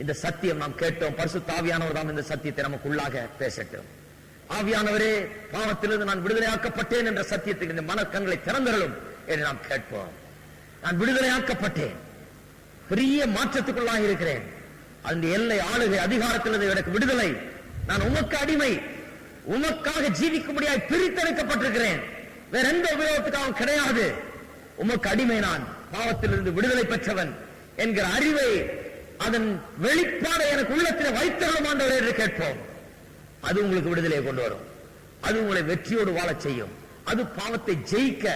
இந்த சத்தியம் நாம் கேட்டோம். பரிசுத்த ஆவியானவர் தான் இந்த சத்தியத்தை நமக்குள்ளாக பேசட்டும். ஆவியானவரே, பாவத்திலிருந்து நான் விடுதலையாக்கப்பட்டேன் என்ற சத்தியத்துக்கு இந்த மனக்கண்களை திறந்தருளும் என்று நாம் கேட்போம். நான் விடுதலையாக்கப்பட்டேன், பெரிய மாற்றத்துக்குள்ளாக இருக்கிறேன். அந்த எல்லை ஆளுகை அதிகாரத்திலிருந்து எனக்கு விடுதலை. நான் உமக்கு அடிமை, உமக்காக ஜீவிக்கும்படியாய் பிரித்தெடுக்கப்பட்டிருக்கிறேன். வேற எந்த உபயோகத்துக்காகவும் கிடையாது. உமக்கு அடிமை, நான் பாவத்திலிருந்து விடுதலை பெற்றவன் என்கிற அறிவை, அதன் வெளிப்பாடு எனக்கு உள்ளத்தில் வைத்தருளும் ஆண்டவரே என்று கேட்போம். அது உங்களுக்கு விடுதலையை கொண்டு வரும். அது உங்களை வெற்றியோடு வாழச் செய்யும். அது பாவத்தை ஜெயிக்க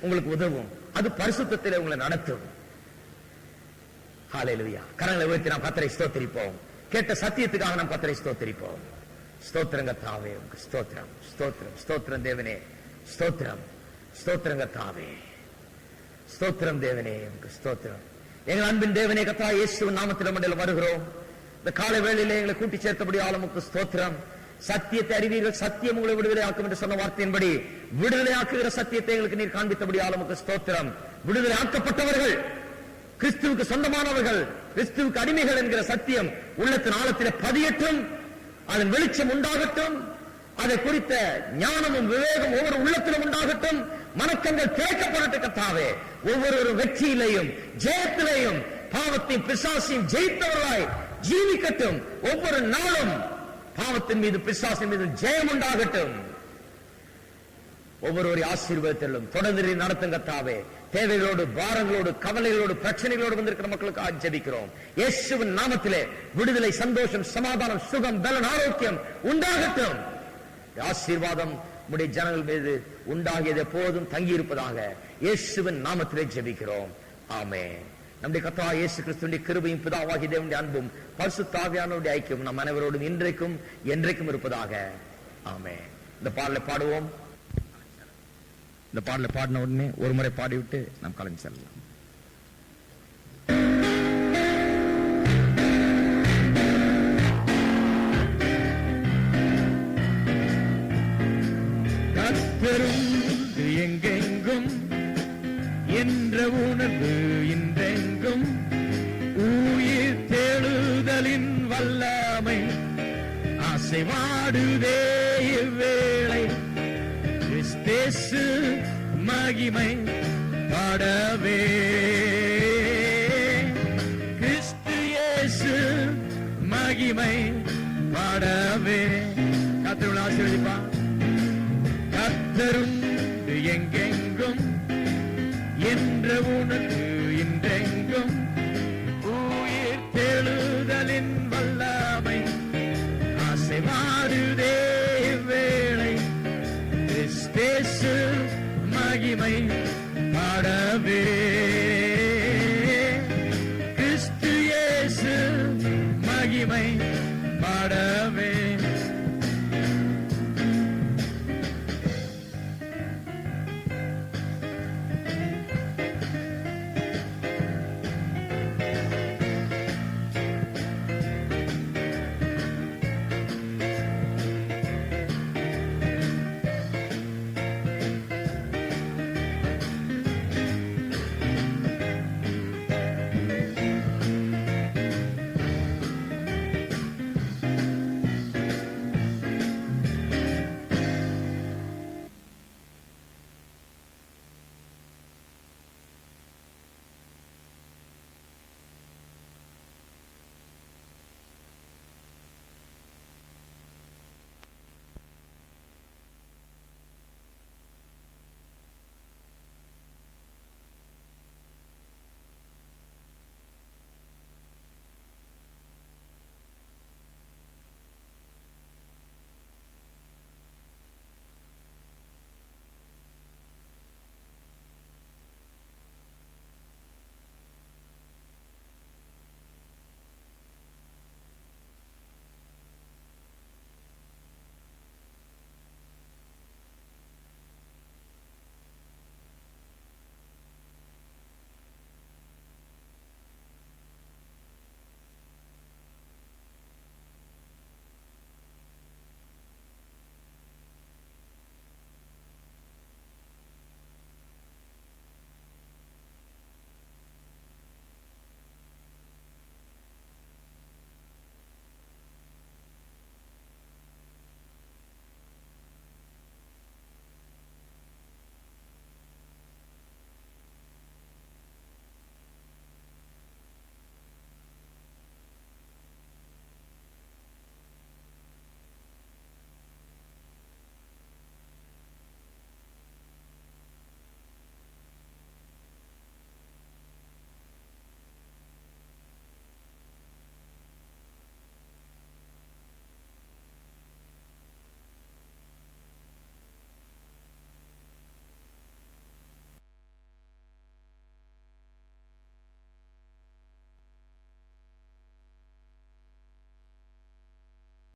உங்களுக்கு உதவும். அது பரிசுத்தத்திலே உங்களை நடத்தும். ஹல்லேலூயா. கரங்களை உயர்த்தி நாம் கர்த்தரை ஸ்தோத்திரிப்போம். கேட்ட சத்தியத்துக்காக நாம் கர்த்தரை ஸ்தோத்திரிப்போம். ஸ்தோத்திரம் கர்த்தாவே, உமக்கு ஸ்தோத்திரம், ஸ்தோத்திரம், ஸ்தோத்திரம் தேவனே, ஸ்தோத்திரம், ஸ்தோத்திரம் கர்த்தாவே, ஸ்தோத்திரம் தேவனே, உமக்கு ஸ்தோத்திரம். எங்கள் அன்பின் தேவனே, கர்த்தா இயேசுவின் நாமத்தில் மண்டல வருகிறோம். இந்த காலை வேளையிலே எங்களை கூட்டி சேர்த்தபடியால் உமக்கு ஸ்தோத்திரம். சத்தியத்தை அறிவீர்கள், சத்தியம் உங்களை விடுதலை ஆக்கும் என்று சொன்ன வார்த்தையின்படி விடுதலை ஆக்குகிற சத்தியத்தை எங்களுக்கு நீர் காண்பித்தபடியால் உமக்கு ஸ்தோத்திரம். விடுதலை ஆக்கப்பட்டவர்கள், கிறிஸ்துவுக்கு சொந்தமானவர்கள், கிறிஸ்துவுக்கு அடிமைகள் என்கிற சத்தியம் உள்ளத்தின் ஆழத்திலே பதியட்டும். அதன் வெளிச்சம் உண்டாகட்டும். அதை குறித்த ஞானமும் விவேகம் ஒவ்வொரு உள்ளத்திலும் உண்டாகட்டும். மனக்கங்கள் திறக்கப்படட்டும் கர்த்தாவே. ஒவ்வொரு வெற்றியிலையும் ஜெயத்திலையும் பாவத்தையும் பிசாசையும் ஜெயித்தவர்களாய் ஜீவிக்கட்டும். ஒவ்வொரு நாளும் பாவத்தின் மீது பிசாசின் மீது ஜெயம் உண்டாகட்டும். ஒவ்வொருவரை ஆசீர்வாதத்திலும் தொடர்ந்து நடத்தும் கர்த்தாவே. தேவைகளோடு, பாரங்களோடு, கவலைகளோடு, பிரச்சனைகளோடு வந்திருக்கிற மக்களுக்கு ஜெபிக்கிறோம். இயேசுவின் நாமத்திலே விடுதலை, சந்தோஷம், சமாதானம், சுகம், பலன், ஆரோக்கியம் உண்டாகட்டும். ஆசீர்வாதம் உடைய ஜனங்கள் மீது உண்டாகியது எப்போதும் தங்கியிருப்பதாக இயேசுவின் நாமத்திலே ஜெபிக்கிறோம். ஆமென். நம்முடைய கர்த்தராகிய இயேசு கிறிஸ்துவின் கிருபையும் பிதாவாகிய தேவனுடைய அன்பும் பரிசுத்த ஆவியானவருடைய ஐக்கியம் நம் அனைவரோடும் இன்றைக்கும் என்றைக்கும் இருப்பதாக. ஆமென். இந்த பாடலை பாடுவோம். இந்த பாடலை பாடின உடனே ஒரு முறை பாடிவிட்டு நாம் கிளம்பி செல்லலாம். கர்த்தரும் எங்கெங்கும் என்ற உணர்வு இன்றெங்கும் உயிர் தேடுதலின் வல்லமை ஆசை அசைவாடுதே இவ்வேளை கிறிஸ்தேசு மகிமை பாடவே கிறிஸ்து இயேசு மகிமை பாடவே. கர்த்தர் ஆசீர்வதிப்பார். கர்த்தருண்டு எங்கெங்கும் என்ற உனக்கு இன்றெங்கும் உயிர் தெழுதலின் வல்லமை அசைவாடுதே வேளை கிறிஸ்தேசு மகிமை பாடவே.